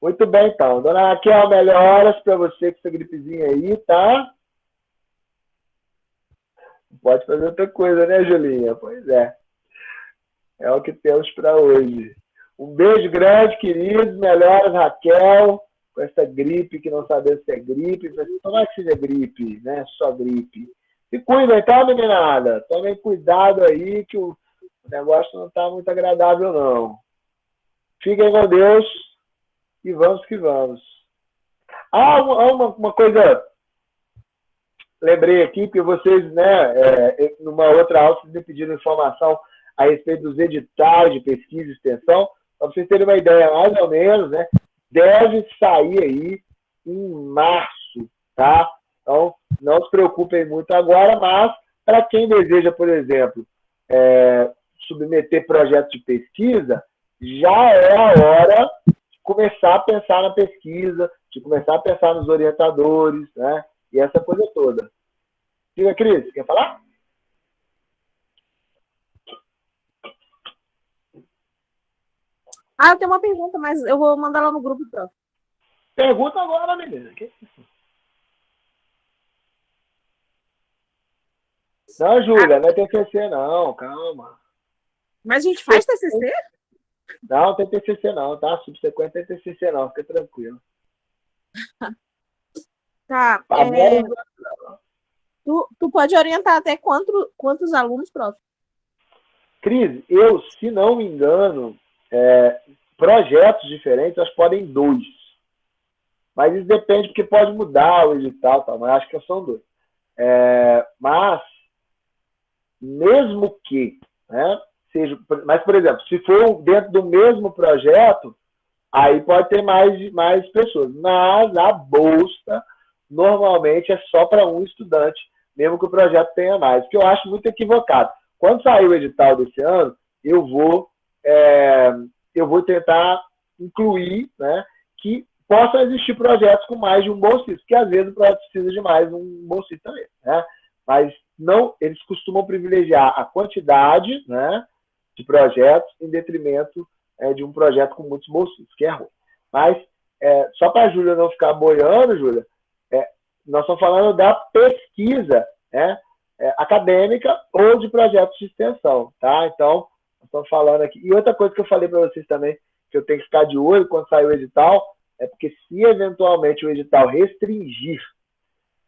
Muito bem, então. Dona Raquel, melhoras para você com essa gripezinha aí, tá? Não pode fazer outra coisa, né, Julinha? Pois é. É o que temos para hoje. Um beijo grande, queridos. Melhoras, Raquel, com essa gripe que não sabemos se é gripe. Mas tomara que seja gripe, né? Só gripe. Se cuidem, tá, meninada? Tomem cuidado aí que o negócio não está muito agradável, não. Fiquem com Deus e vamos que vamos. Uma coisa lembrei aqui que vocês, né, numa outra aula, vocês me pediram informação a respeito dos editais de pesquisa e extensão. Para vocês terem uma ideia, mais ou menos, né, deve sair aí em março, tá? Então, não se preocupem muito agora, mas para quem deseja, por exemplo, submeter projetos de pesquisa, já é a hora de começar a pensar na pesquisa, de começar a pensar nos orientadores, né? E essa coisa toda. Diga, Cris, quer falar? Eu tenho uma pergunta, mas eu vou mandar lá no grupo, prof. Pergunta agora, menina. Que isso? Não, Júlia, não é TCC, não. Calma. Mas a gente faz TCC? Não, tem TCC não, tá? Subsequente tem TCC não, fica tranquilo. Tá. Tu pode orientar até quantos alunos, prof? Cris, se não me engano, projetos diferentes, elas podem 2. Mas isso depende, porque pode mudar o edital, tá? Mas acho que são 2. Mas, mesmo que, né, seja... Mas, por exemplo, se for dentro do mesmo projeto, aí pode ter mais pessoas. Mas a bolsa, normalmente, é só para um estudante, mesmo que o projeto tenha mais. O que eu acho muito equivocado. Quando sair o edital desse ano, eu vou tentar incluir, né, que possam existir projetos com mais de um bolsista, porque às vezes o projeto precisa de mais um bolsista também, né? Mas não, eles costumam privilegiar a quantidade, né, de projetos em detrimento de um projeto com muitos bolsistas, que é ruim. Mas, só para a Júlia não ficar boiando, Júlia, nós estamos falando da pesquisa, né, acadêmica ou de projetos de extensão, tá? Então, nós estamos falando aqui. E outra coisa que eu falei para vocês também, que eu tenho que ficar de olho quando sair o edital, é porque se eventualmente o edital restringir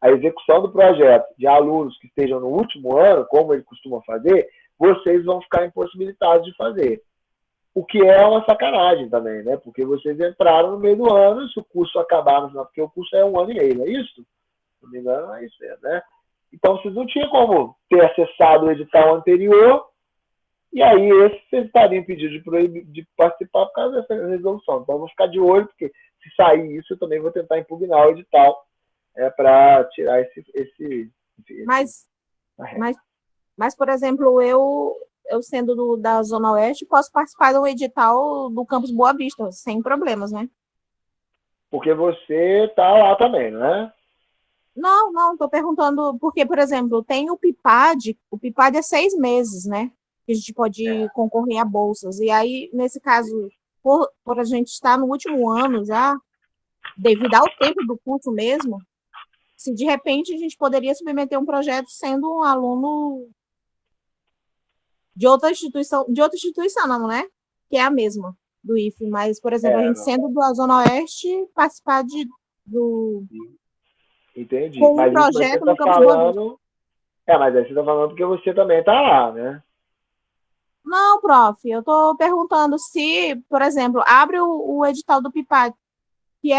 a execução do projeto de alunos que estejam no último ano, como ele costuma fazer, vocês vão ficar impossibilitados de fazer. O que é uma sacanagem também, né? Porque vocês entraram no meio do ano, se o curso acabar no final, porque o curso é 1 ano e meio, não é isso? Se não me engano, é isso mesmo, né? Então, vocês não tinham como ter acessado o edital anterior, e aí vocês estariam impedidos de participar por causa dessa resolução. Então, eu vou ficar de olho, porque se sair isso, eu também vou tentar impugnar o edital para tirar esse Mas, por exemplo, eu sendo da Zona Oeste, posso participar do edital do Campus Boa Vista, sem problemas, né? Porque você está lá também, não é? Não, estou perguntando, porque, por exemplo, tem o PIPAD é 6 meses, né? Que a gente pode concorrer a bolsas. E aí, nesse caso, por a gente estar no último ano já, devido ao tempo do curso mesmo, se de repente a gente poderia submeter um projeto sendo um aluno de outra instituição não, né? Que é a mesma do IFE, mas, por exemplo, a gente sendo da Zona Oeste, participar do... Entendi. Com mas um projeto no Campus Boa Vista. Mas aí você está falando porque você também está lá, né? Não, prof, eu estou perguntando se, por exemplo, abre o edital do PIPAD, que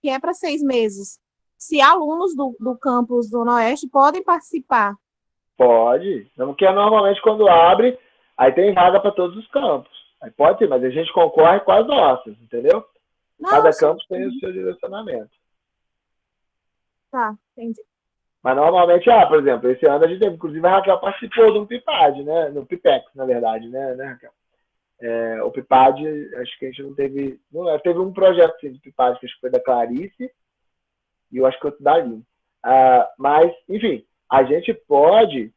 é para 6 meses, se alunos do campus do Oeste podem participar. Pode, porque normalmente quando abre, aí tem vaga para todos os campos. Aí pode ter, mas a gente concorre com as nossas, entendeu? Cada campus tem o seu direcionamento. Tá, entendi. Mas normalmente, por exemplo, esse ano a gente teve, inclusive a Raquel participou do PIPAD, né? No PIPEX, na verdade, né, Raquel? O PIPAD, acho que a gente não teve. Não, teve um projeto sim, do PIPAD, que acho que foi da Clarice, e eu acho que outro da Aline. Mas, enfim, a gente pode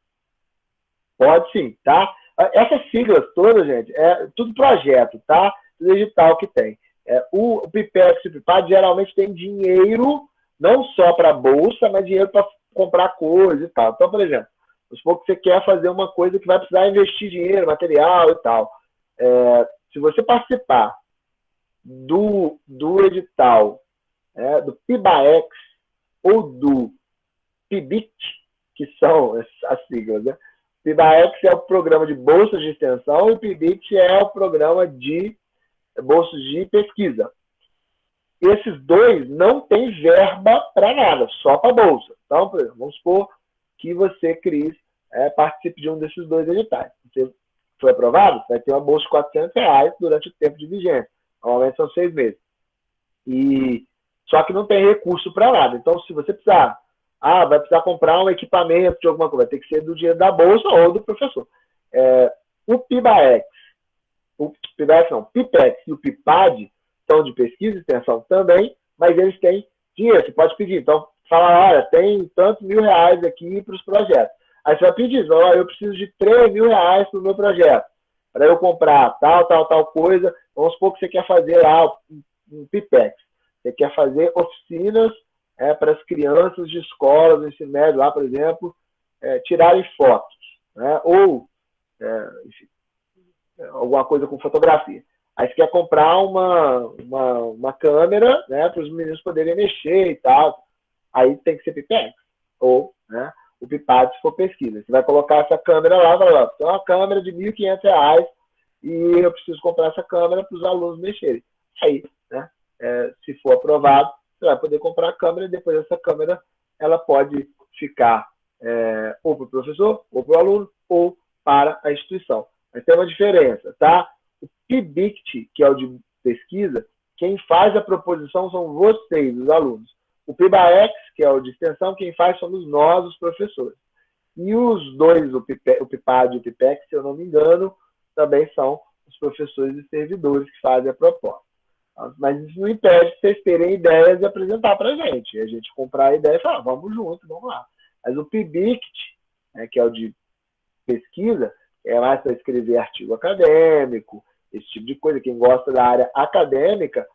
sim, tá? Essas siglas todas, gente, é tudo projeto, tá? Tudo edital que tem. O PIPEX e o PIPAD geralmente tem dinheiro, não só para bolsa, mas dinheiro para comprar coisa e tal. Então, por exemplo, vamos supor que você quer fazer uma coisa que vai precisar investir dinheiro, material e tal. Se você participar do edital do PIBAEX ou do PIBIC, que são as siglas, né? PIBAEX é o programa de bolsas de extensão e o PIBIC é o programa de bolsas de pesquisa. Esses dois não têm verba para nada, só para bolsa. Então, por exemplo, vamos supor que você, Cris, participe de um desses 2 editais. Você foi aprovado, vai ter uma bolsa de R$ 400 durante o tempo de vigência. Normalmente são 6 meses. Só que não tem recurso para nada. Então, se você precisar, vai precisar comprar um equipamento de alguma coisa, vai ter que ser do dinheiro da bolsa ou do professor. O PIBAEX, o PIPEX e o PIPAD são de pesquisa e extensão também, mas eles têm dinheiro, você pode pedir. Então, fala, olha, tem tantos R$ 1.000 aqui para os projetos. Aí você vai pedir, olha, eu preciso de R$ 3.000 para o meu projeto, para eu comprar tal coisa. Vamos supor que você quer fazer lá um PIPEX. Você quer fazer oficinas para as crianças de escolas do ensino médio, lá, por exemplo, tirarem fotos, né? Ou, enfim, alguma coisa com fotografia. Aí você quer comprar uma câmera, né, para os meninos poderem mexer e tal. Aí tem que ser PIPEX. Ou, né, o PIPAD se for pesquisa. Você vai colocar essa câmera lá, vai lá, tem uma câmera de R$ 1.500 e eu preciso comprar essa câmera para os alunos mexerem. Aí, né, se for aprovado, você vai poder comprar a câmera e depois essa câmera ela pode ficar ou para o professor, ou para o aluno, ou para a instituição. Mas tem uma diferença, tá? O PIBICT, que é o de pesquisa, quem faz a proposição são vocês, os alunos. O PIBAEX, que é o de extensão, quem faz somos nós, os professores. E os 2, o PIPAD e o PIPEX, se eu não me engano, também são os professores e servidores que fazem a proposta. Mas isso não impede que vocês terem ideias e apresentar para a gente. A gente comprar a ideia e falar, vamos junto, vamos lá. Mas o PIBICT, que é o de pesquisa, é mais para escrever artigo acadêmico, esse tipo de coisa. Quem gosta da área acadêmica,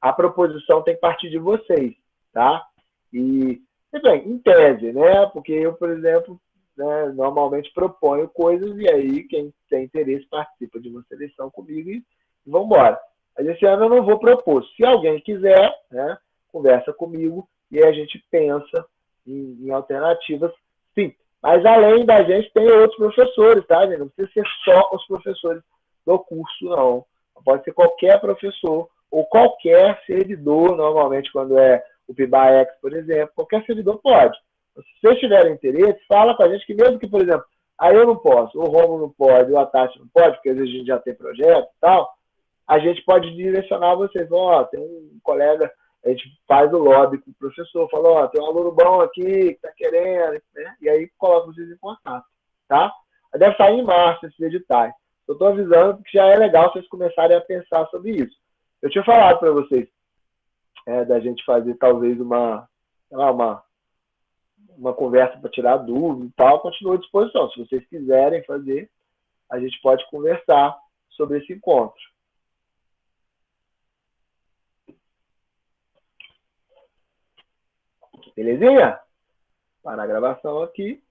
a proposição tem que partir de vocês, tá? E, bem, em tese, né? Porque eu, por exemplo, né, normalmente proponho coisas e aí quem tem interesse participa de uma seleção comigo e vamos embora. Mas esse ano eu não vou propor. Se alguém quiser, né, conversa comigo e aí a gente pensa em alternativas, sim. Mas além da gente, tem outros professores, tá, gente? Não precisa ser só os professores do curso, não. Pode ser qualquer professor ou qualquer servidor, normalmente quando é o PIBAEX, por exemplo, qualquer servidor pode. Se vocês tiverem interesse, fala com a gente que mesmo que, por exemplo, eu não posso, o Romulo não pode, o Atati não pode, porque às vezes a gente já tem projeto e tal, a gente pode direcionar vocês. Tem um colega, a gente faz o lobby com o professor, fala, tem um aluno bom aqui que está querendo, né? E aí coloca vocês em contato, tá? Deve sair em março esses editais. Eu estou avisando porque já é legal vocês começarem a pensar sobre isso. Eu tinha falado para vocês da gente fazer talvez uma conversa para tirar dúvida e tal, continua à disposição. Se vocês quiserem fazer, a gente pode conversar sobre esse encontro. Belezinha? Para a gravação aqui.